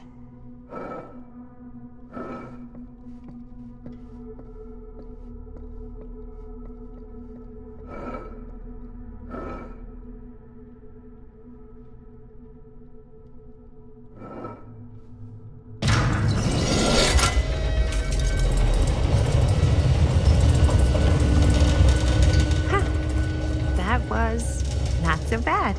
That was not so bad.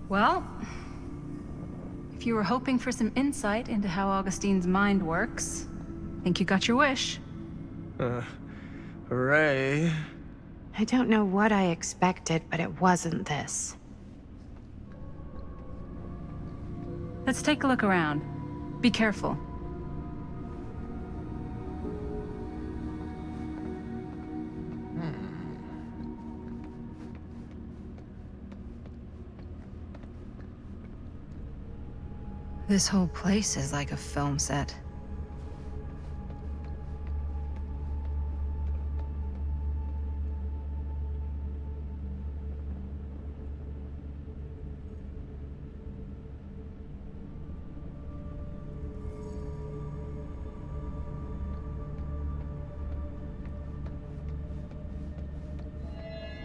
Well, if you were hoping for some insight into how Augustine's mind works, I think you got your wish. Hooray. I don't know what I expected, but it wasn't this. Let's take a look around. Be careful. This whole place is like a film set.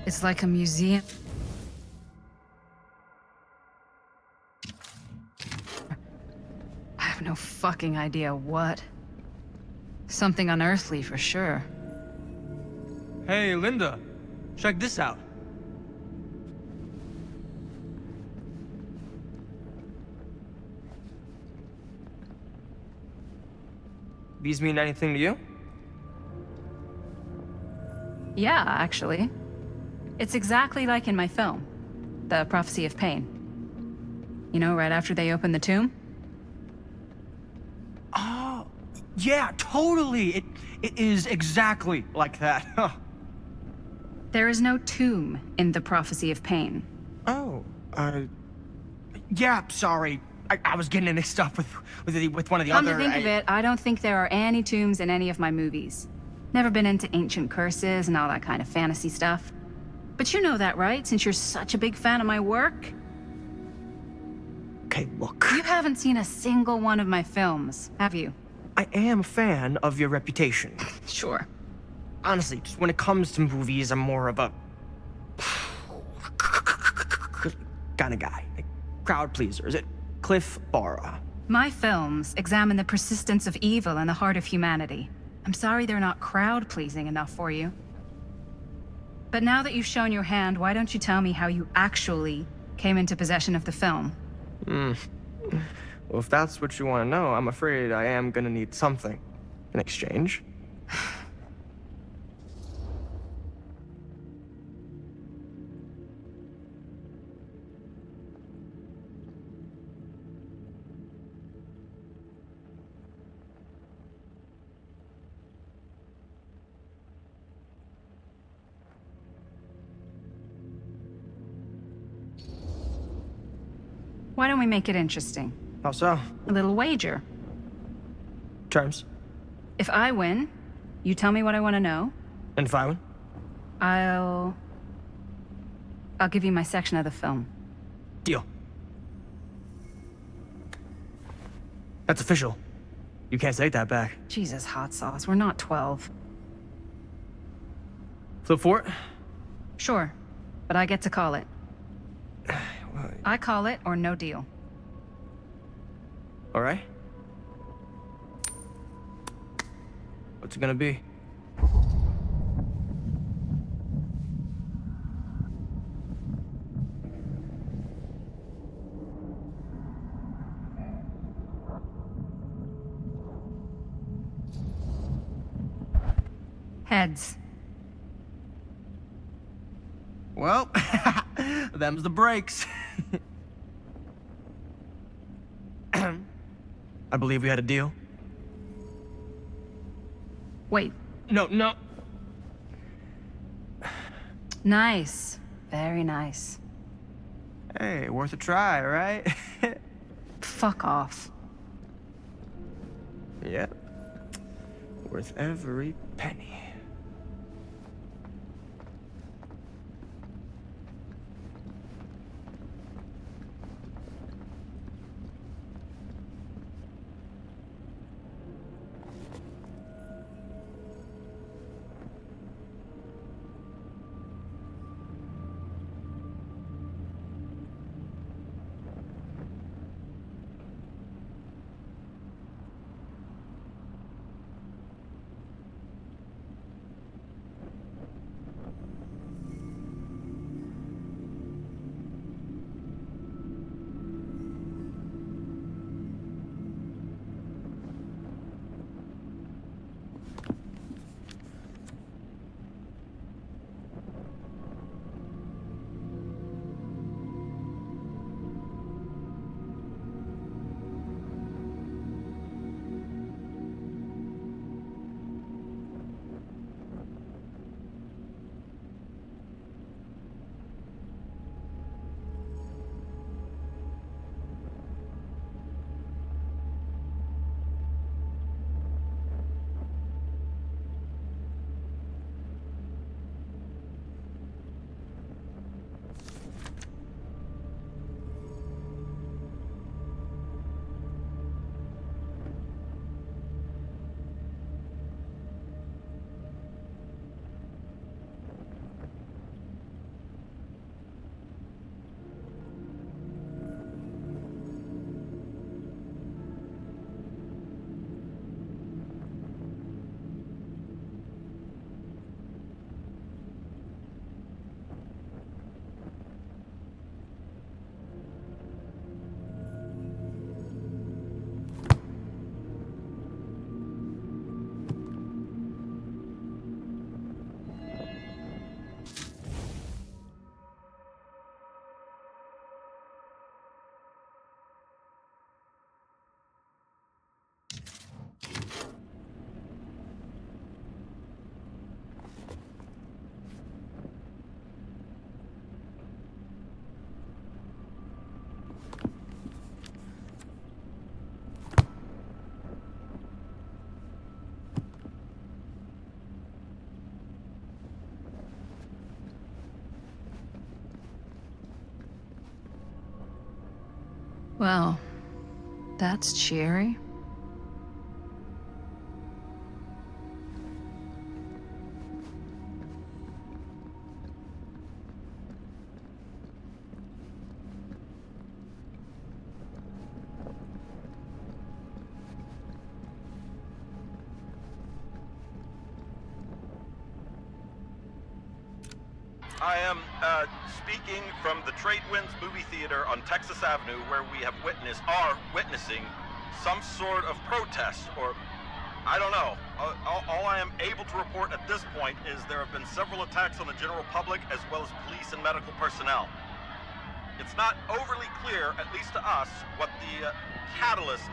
It's like a museum. I have no fucking idea what. Something unearthly for sure. Hey, Linda. Check this out. These mean anything to you? Yeah, actually. It's exactly like in my film, The Prophecy of Pain. You know, right after they open the tomb? Oh, yeah, totally. It is exactly like that. Huh. There is no tomb in The Prophecy of Pain. Oh, yeah, sorry. I was getting mixed up with one of the Come other... to think of it, I don't think there are any tombs in any of my movies. Never been into ancient curses and all that kind of fantasy stuff. But you know that, right? Since you're such a big fan of my work? Okay, look. You haven't seen a single one of my films, have you? I am a fan of your reputation. Sure. Honestly, just when it comes to movies, I'm more of a... kind of guy. Like, crowd pleaser. Is it Cliff Barra? My films examine the persistence of evil in the heart of humanity. I'm sorry they're not crowd-pleasing enough for you. But now that you've shown your hand, why don't you tell me how you actually came into possession of the film? Well, if that's what you want to know, I'm afraid I am gonna need something in exchange. Why don't we make it interesting? How so? A little wager. Terms? If I win, you tell me what I want to know. And if I win? I'll give you my section of the film. Deal. That's official. You can't take that back. Jesus, hot sauce. We're not 12. Flip for it? Sure, but I get to call it. I call it or no deal. All right. What's it gonna be? Heads. Well, them's the breaks. I believe we had a deal. Wait. No. Nice. Very nice. Hey, worth a try, right? Fuck off. Yep. Worth every penny. Well, that's cheery. I am speaking from the Trade Winds Movie Theater on Texas Avenue, where we are witnessing some sort of protest, or I don't know. All I am able to report at this point is there have been several attacks on the general public, as well as police and medical personnel. It's not overly clear, at least to us, what the catalyst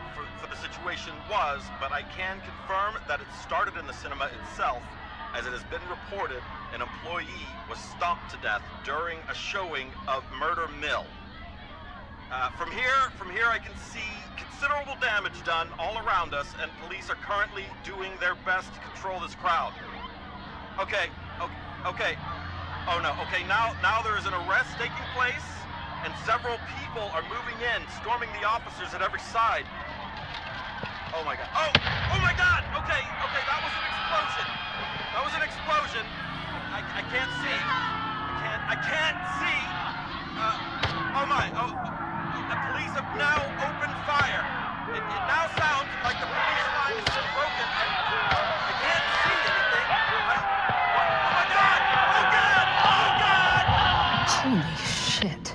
for the situation was, but I can confirm that it started in the cinema itself. As it has been reported, an employee was stomped to death during a showing of Murder Mill. From here I can see considerable damage done all around us, and police are currently doing their best to control this crowd. Okay. Oh no, okay, now there is an arrest taking place, and several people are moving in, storming the officers at every side. Oh my god. Oh my god! Okay, that was an explosion. That was an explosion. I can't see. I can't see. The police have now opened fire. It now sounds like the police line has been broken, and I can't see anything. Oh my god! Oh god! Oh god! Holy shit.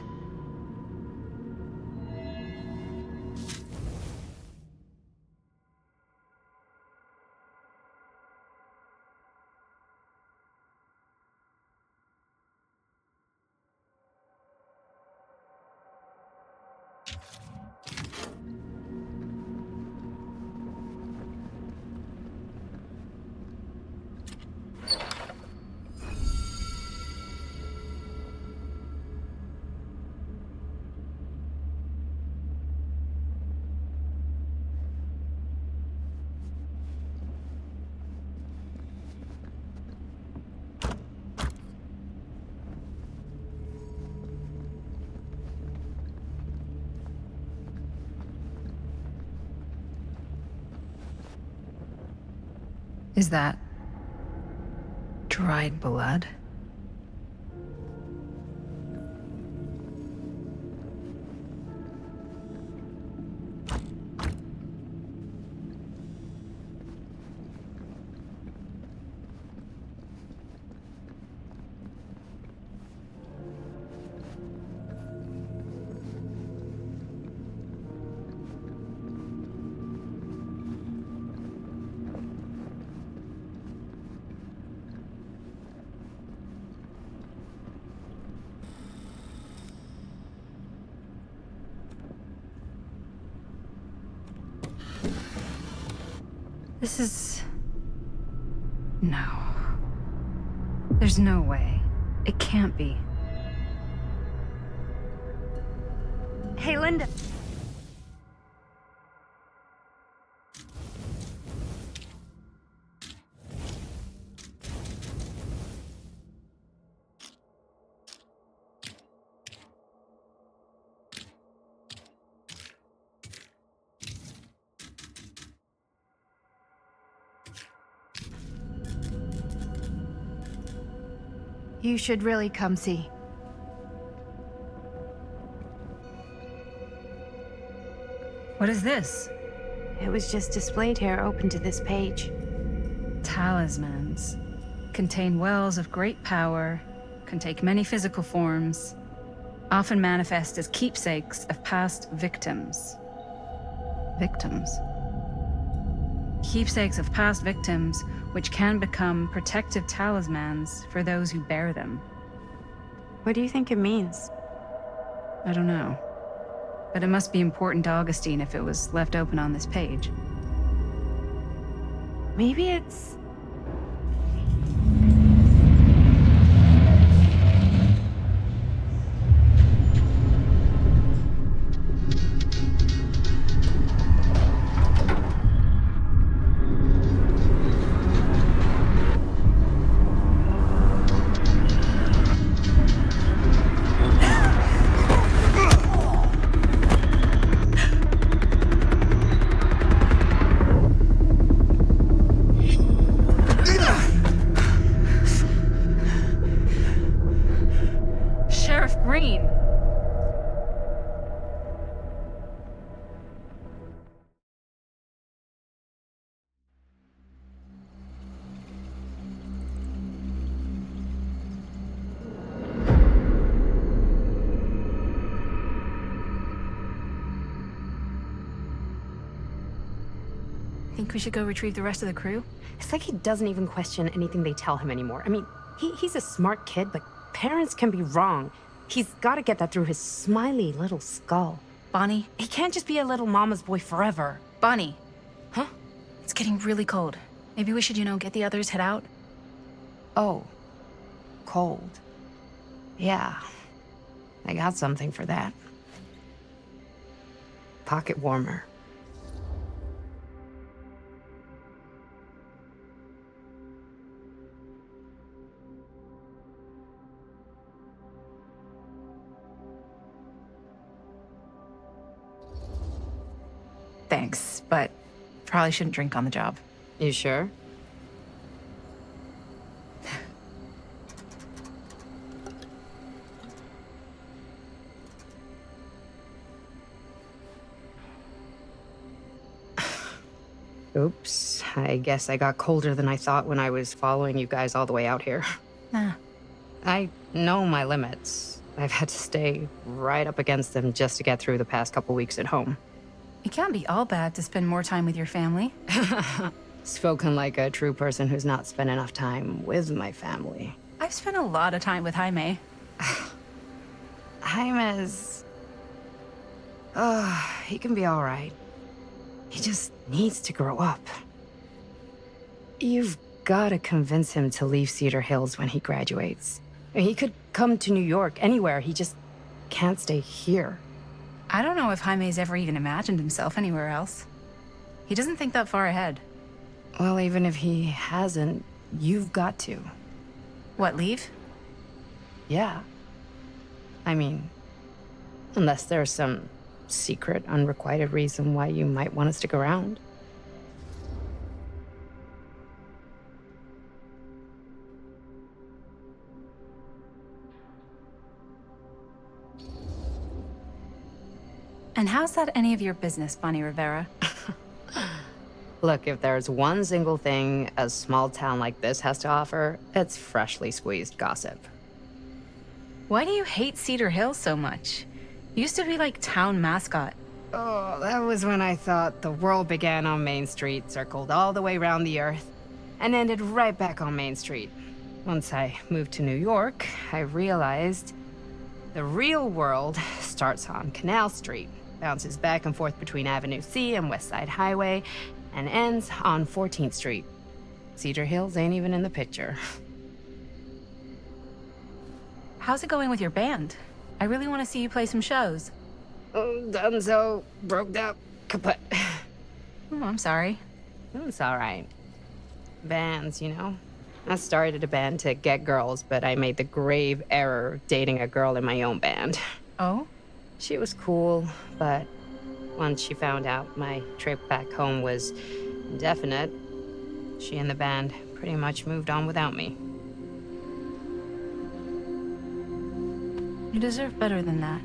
Is that dried blood? This is... No. There's no way. It can't be. Hey, Linda. You should really come see. What is this? It was just displayed here, open to this page. Talismans. Contain wells of great power, can take many physical forms, often manifest as keepsakes of past victims. Victims? Keepsakes of past victims, which can become protective talismans for those who bear them. What do you think it means? I don't know. But it must be important to Augustine if it was left open on this page. Maybe it's... Think we should go retrieve the rest of the crew? It's like he doesn't even question anything they tell him anymore. I mean, he's a smart kid, but parents can be wrong. He's got to get that through his smiley little skull. Bonnie? He can't just be a little mama's boy forever. Bonnie. Huh? It's getting really cold. Maybe we should, get the others, head out? Oh. Cold. Yeah. I got something for that. Pocket warmer. Thanks, but probably shouldn't drink on the job. You sure? Oops, I guess I got colder than I thought when I was following you guys all the way out here. Nah. I know my limits. I've had to stay right up against them just to get through the past couple weeks at home. It can't be all bad to spend more time with your family. Spoken like a true person who's not spent enough time with my family. I've spent a lot of time with Jaime. Jaime's... he can be all right. He just needs to grow up. You've got to convince him to leave Cedar Hills when he graduates. He could come to New York, anywhere. He just can't stay here. I don't know if Jaime's ever even imagined himself anywhere else. He doesn't think that far ahead. Well, even if he hasn't, you've got to. What, leave? Yeah. I mean, unless there's some secret, unrequited reason why you might want to stick around. And how's that any of your business, Bonnie Rivera? Look, if there's one single thing a small town like this has to offer, it's freshly squeezed gossip. Why do you hate Cedar Hill so much? You used to be like town mascot. Oh, that was when I thought the world began on Main Street, circled all the way around the earth, and ended right back on Main Street. Once I moved to New York, I realized the real world starts on Canal Street, bounces back and forth between Avenue C and West Side Highway, and ends on 14th Street. Cedar Hills ain't even in the picture. How's it going with your band? I really want to see you play some shows. Oh, done so. Broke up. Kaput. Oh, I'm sorry. It's all right. Bands, you know? I started a band to get girls, but I made the grave error of dating a girl in my own band. Oh? She was cool, but once she found out my trip back home was indefinite, she and the band pretty much moved on without me. You deserve better than that.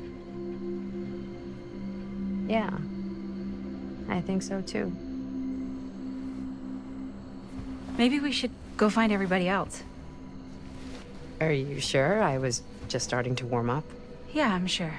Yeah. I think so too. Maybe we should go find everybody else. Are you sure? I was just starting to warm up. Yeah, I'm sure.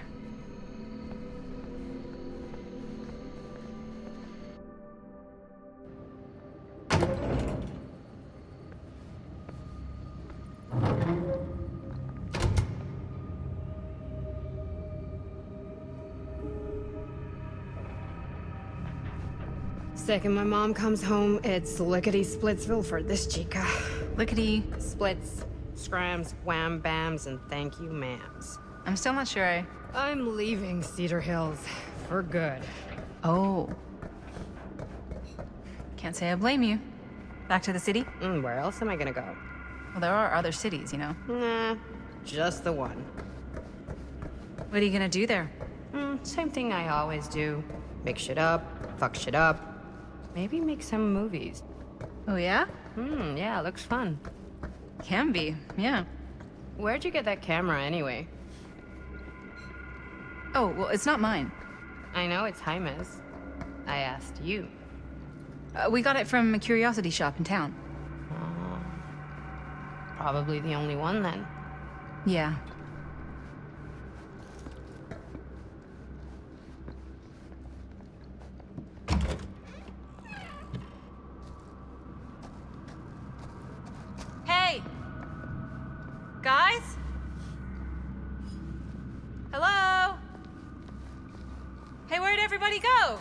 Second my mom comes home, it's lickety-splitsville for this chica. Lickety... Splits, scrams, wham bams, and thank you ma'ams. I'm still not sure I'm leaving Cedar Hills for good. Oh. Can't say I blame you. Back to the city? Where else am I gonna go? Well, there are other cities, you know. Nah, just the one. What are you gonna do there? Same thing I always do. Make shit up, fuck shit up. Maybe make some movies. Oh, yeah? Yeah, looks fun. Can be, yeah. Where'd you get that camera anyway? Oh, well, it's not mine. I know it's Jaime's. I asked you. We got it from a curiosity shop in town. Probably the only one then. Yeah. Hey! Guys? Hello? Hey, where'd everybody go?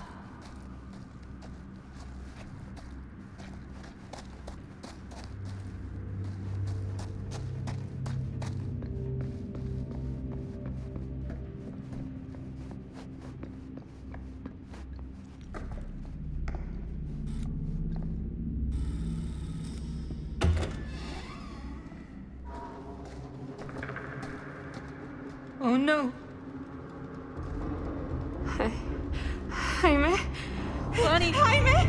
Oh no. Jaime? Bonnie! Jaime!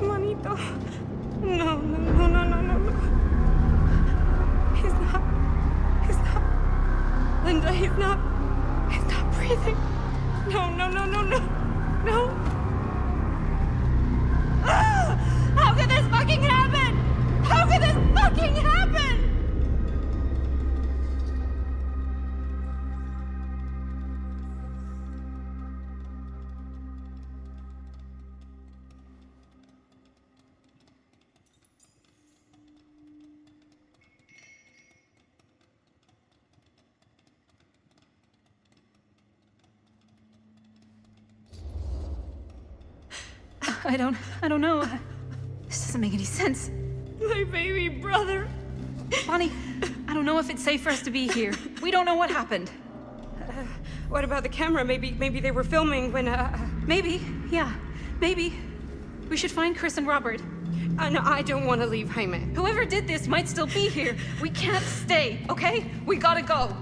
Manito. No, no, no, no, no, no, no. He's not. Linda, he's not breathing. No, no, no, no, no. No. Ah! How could this fucking happen? How could this fucking happen? I don't know. This doesn't make any sense. My baby brother. Bonnie, I don't know if it's safe for us to be here. We don't know what happened. What about the camera? Maybe they were filming when, Maybe, yeah, maybe. We should find Chris and Robert. No, I don't want to leave Jaime. Whoever did this might still be here. We can't stay, okay? We gotta go.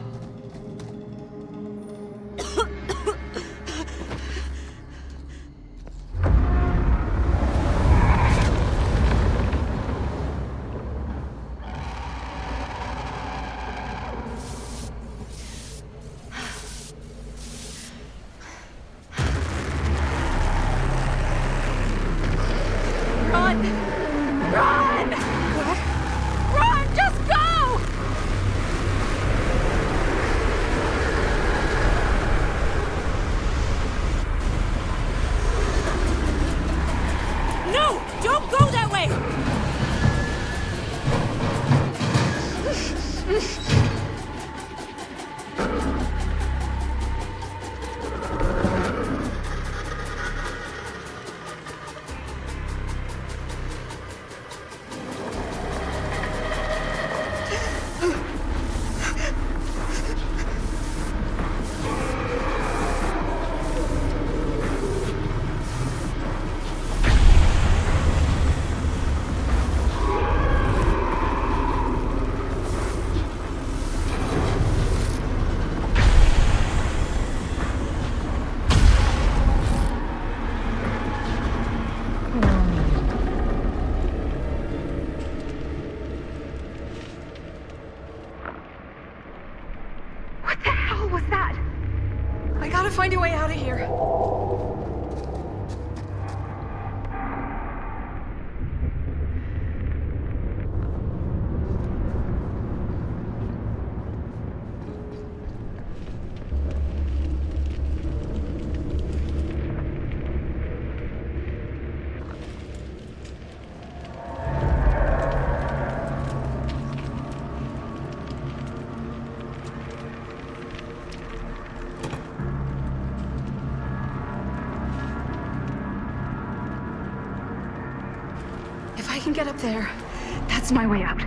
can get up there, that's my way out.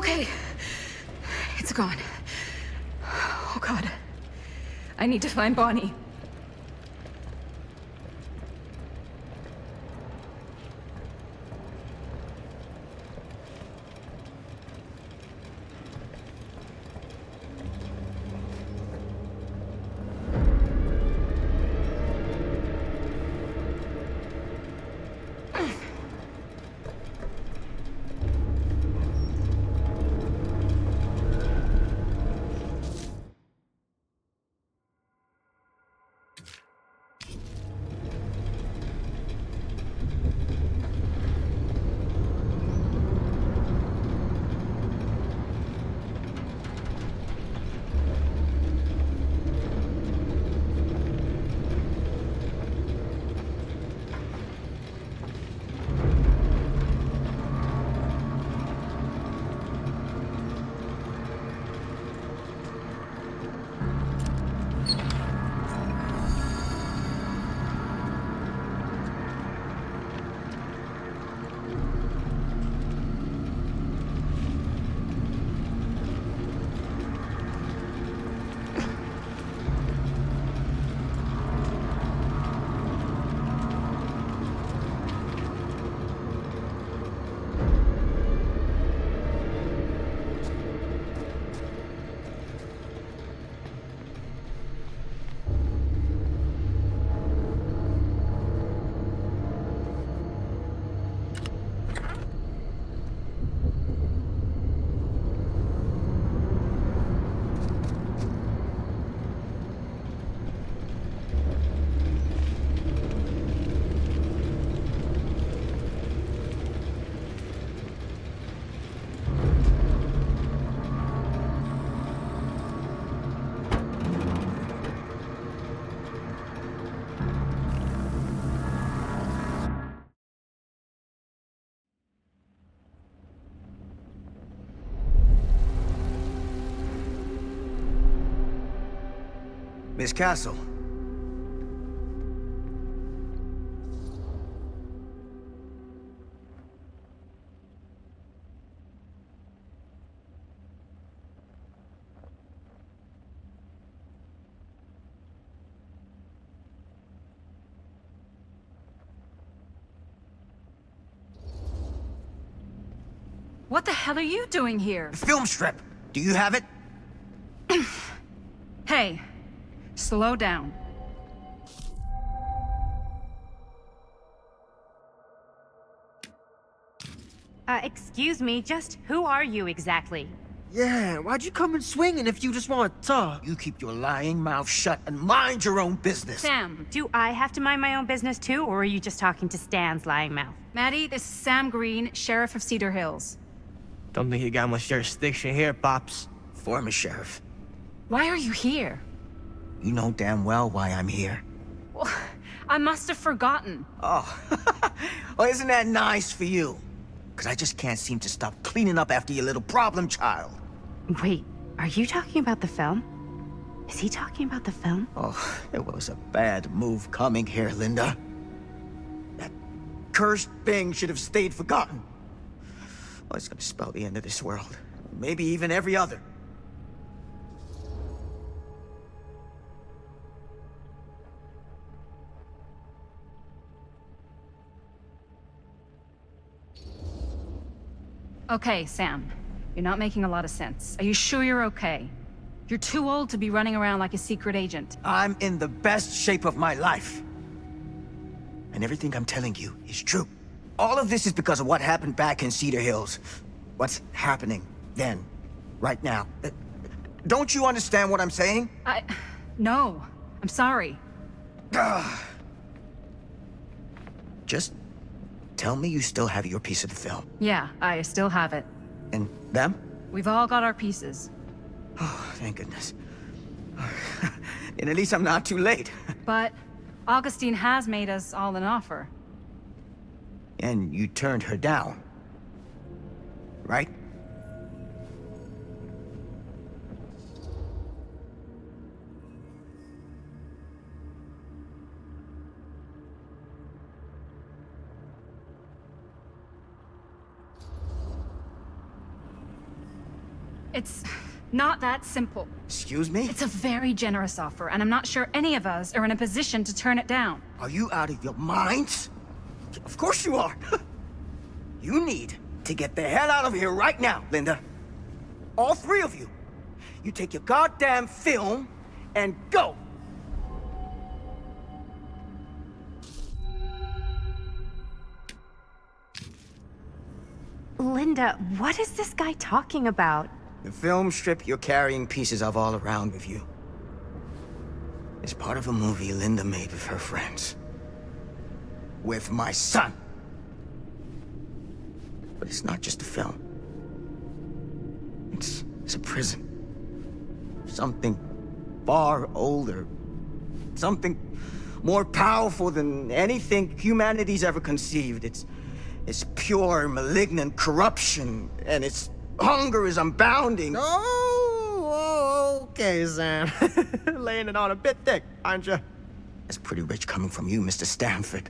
Okay. It's gone. Oh, God. I need to find Bonnie. Miss Castle. What the hell are you doing here? The film strip. Do you have it? Hey, slow down. Excuse me, just who are you exactly? Yeah, why'd you come in swinging if you just want to talk? You keep your lying mouth shut and mind your own business. Sam. Do I have to mind my own business too, or are you just talking to Stan's lying mouth? Maddie, this is Sam Green, Sheriff of Cedar Hills. Don't think you got much jurisdiction here, Pops. Former sheriff. Why are you here? You know damn well why I'm here. Well, I must have forgotten. Oh, well, isn't that nice for you? Because I just can't seem to stop cleaning up after your little problem child. Wait, are you talking about the film? Is he talking about the film? Oh, it was a bad move coming here, Linda. That cursed thing should have stayed forgotten. Oh, it's gonna spell the end of this world. Maybe even every other. Okay, Sam. You're not making a lot of sense. Are you sure you're okay? You're too old to be running around like a secret agent. I'm in the best shape of my life. And everything I'm telling you is true. All of this is because of what happened back in Cedar Hills. What's happening then, right now. Don't you understand what I'm saying? No. I'm sorry. Just tell me you still have your piece of the film. Yeah, I still have it. And them? We've all got our pieces. Oh, thank goodness. And at least I'm not too late. But Augustine has made us all an offer. And you turned her down. Right? It's not that simple. Excuse me? It's a very generous offer, and I'm not sure any of us are in a position to turn it down. Are you out of your minds? Of course you are. You need to get the hell out of here right now, Linda. All three of you. You take your goddamn film and go. Linda, what is this guy talking about? The film strip you're carrying pieces of all around with you. It's part of a movie Linda made with her friends. With my son. But it's not just a film. It's a prison. Something far older. Something more powerful than anything humanity's ever conceived. It's pure, malignant corruption, and its hunger is unbounding. Oh, okay, Sam. Laying it on a bit thick, aren't you? That's pretty rich coming from you, Mr. Stanford.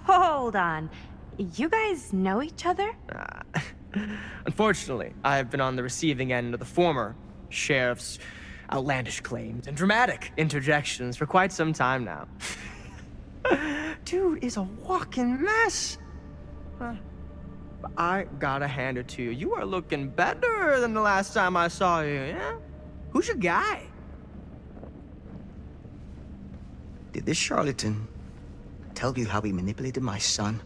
Hold on. You guys know each other? Unfortunately, I've been on the receiving end of the former sheriff's outlandish claims and dramatic interjections for quite some time now. Dude is a walking mess. I gotta hand it to you. You are looking better than the last time I saw you, yeah? Who's your guy? Did this charlatan tell you how he manipulated my son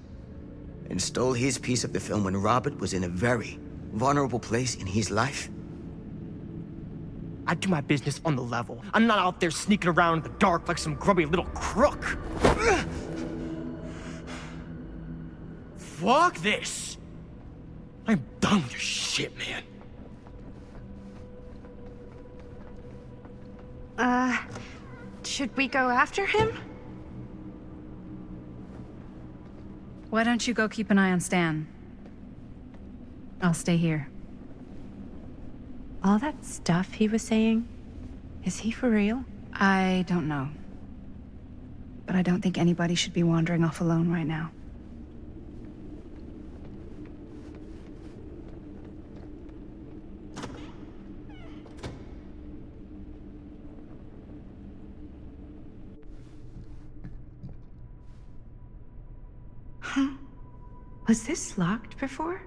and stole his piece of the film when Robert was in a very vulnerable place in his life? I do my business on the level. I'm not out there sneaking around in the dark like some grubby little crook. Fuck this. I'm done with your shit, man. Should we go after him? Why don't you go keep an eye on Stan? I'll stay here. All that stuff he was saying, is he for real? I don't know. But I don't think anybody should be wandering off alone right now. Huh? Was this locked before?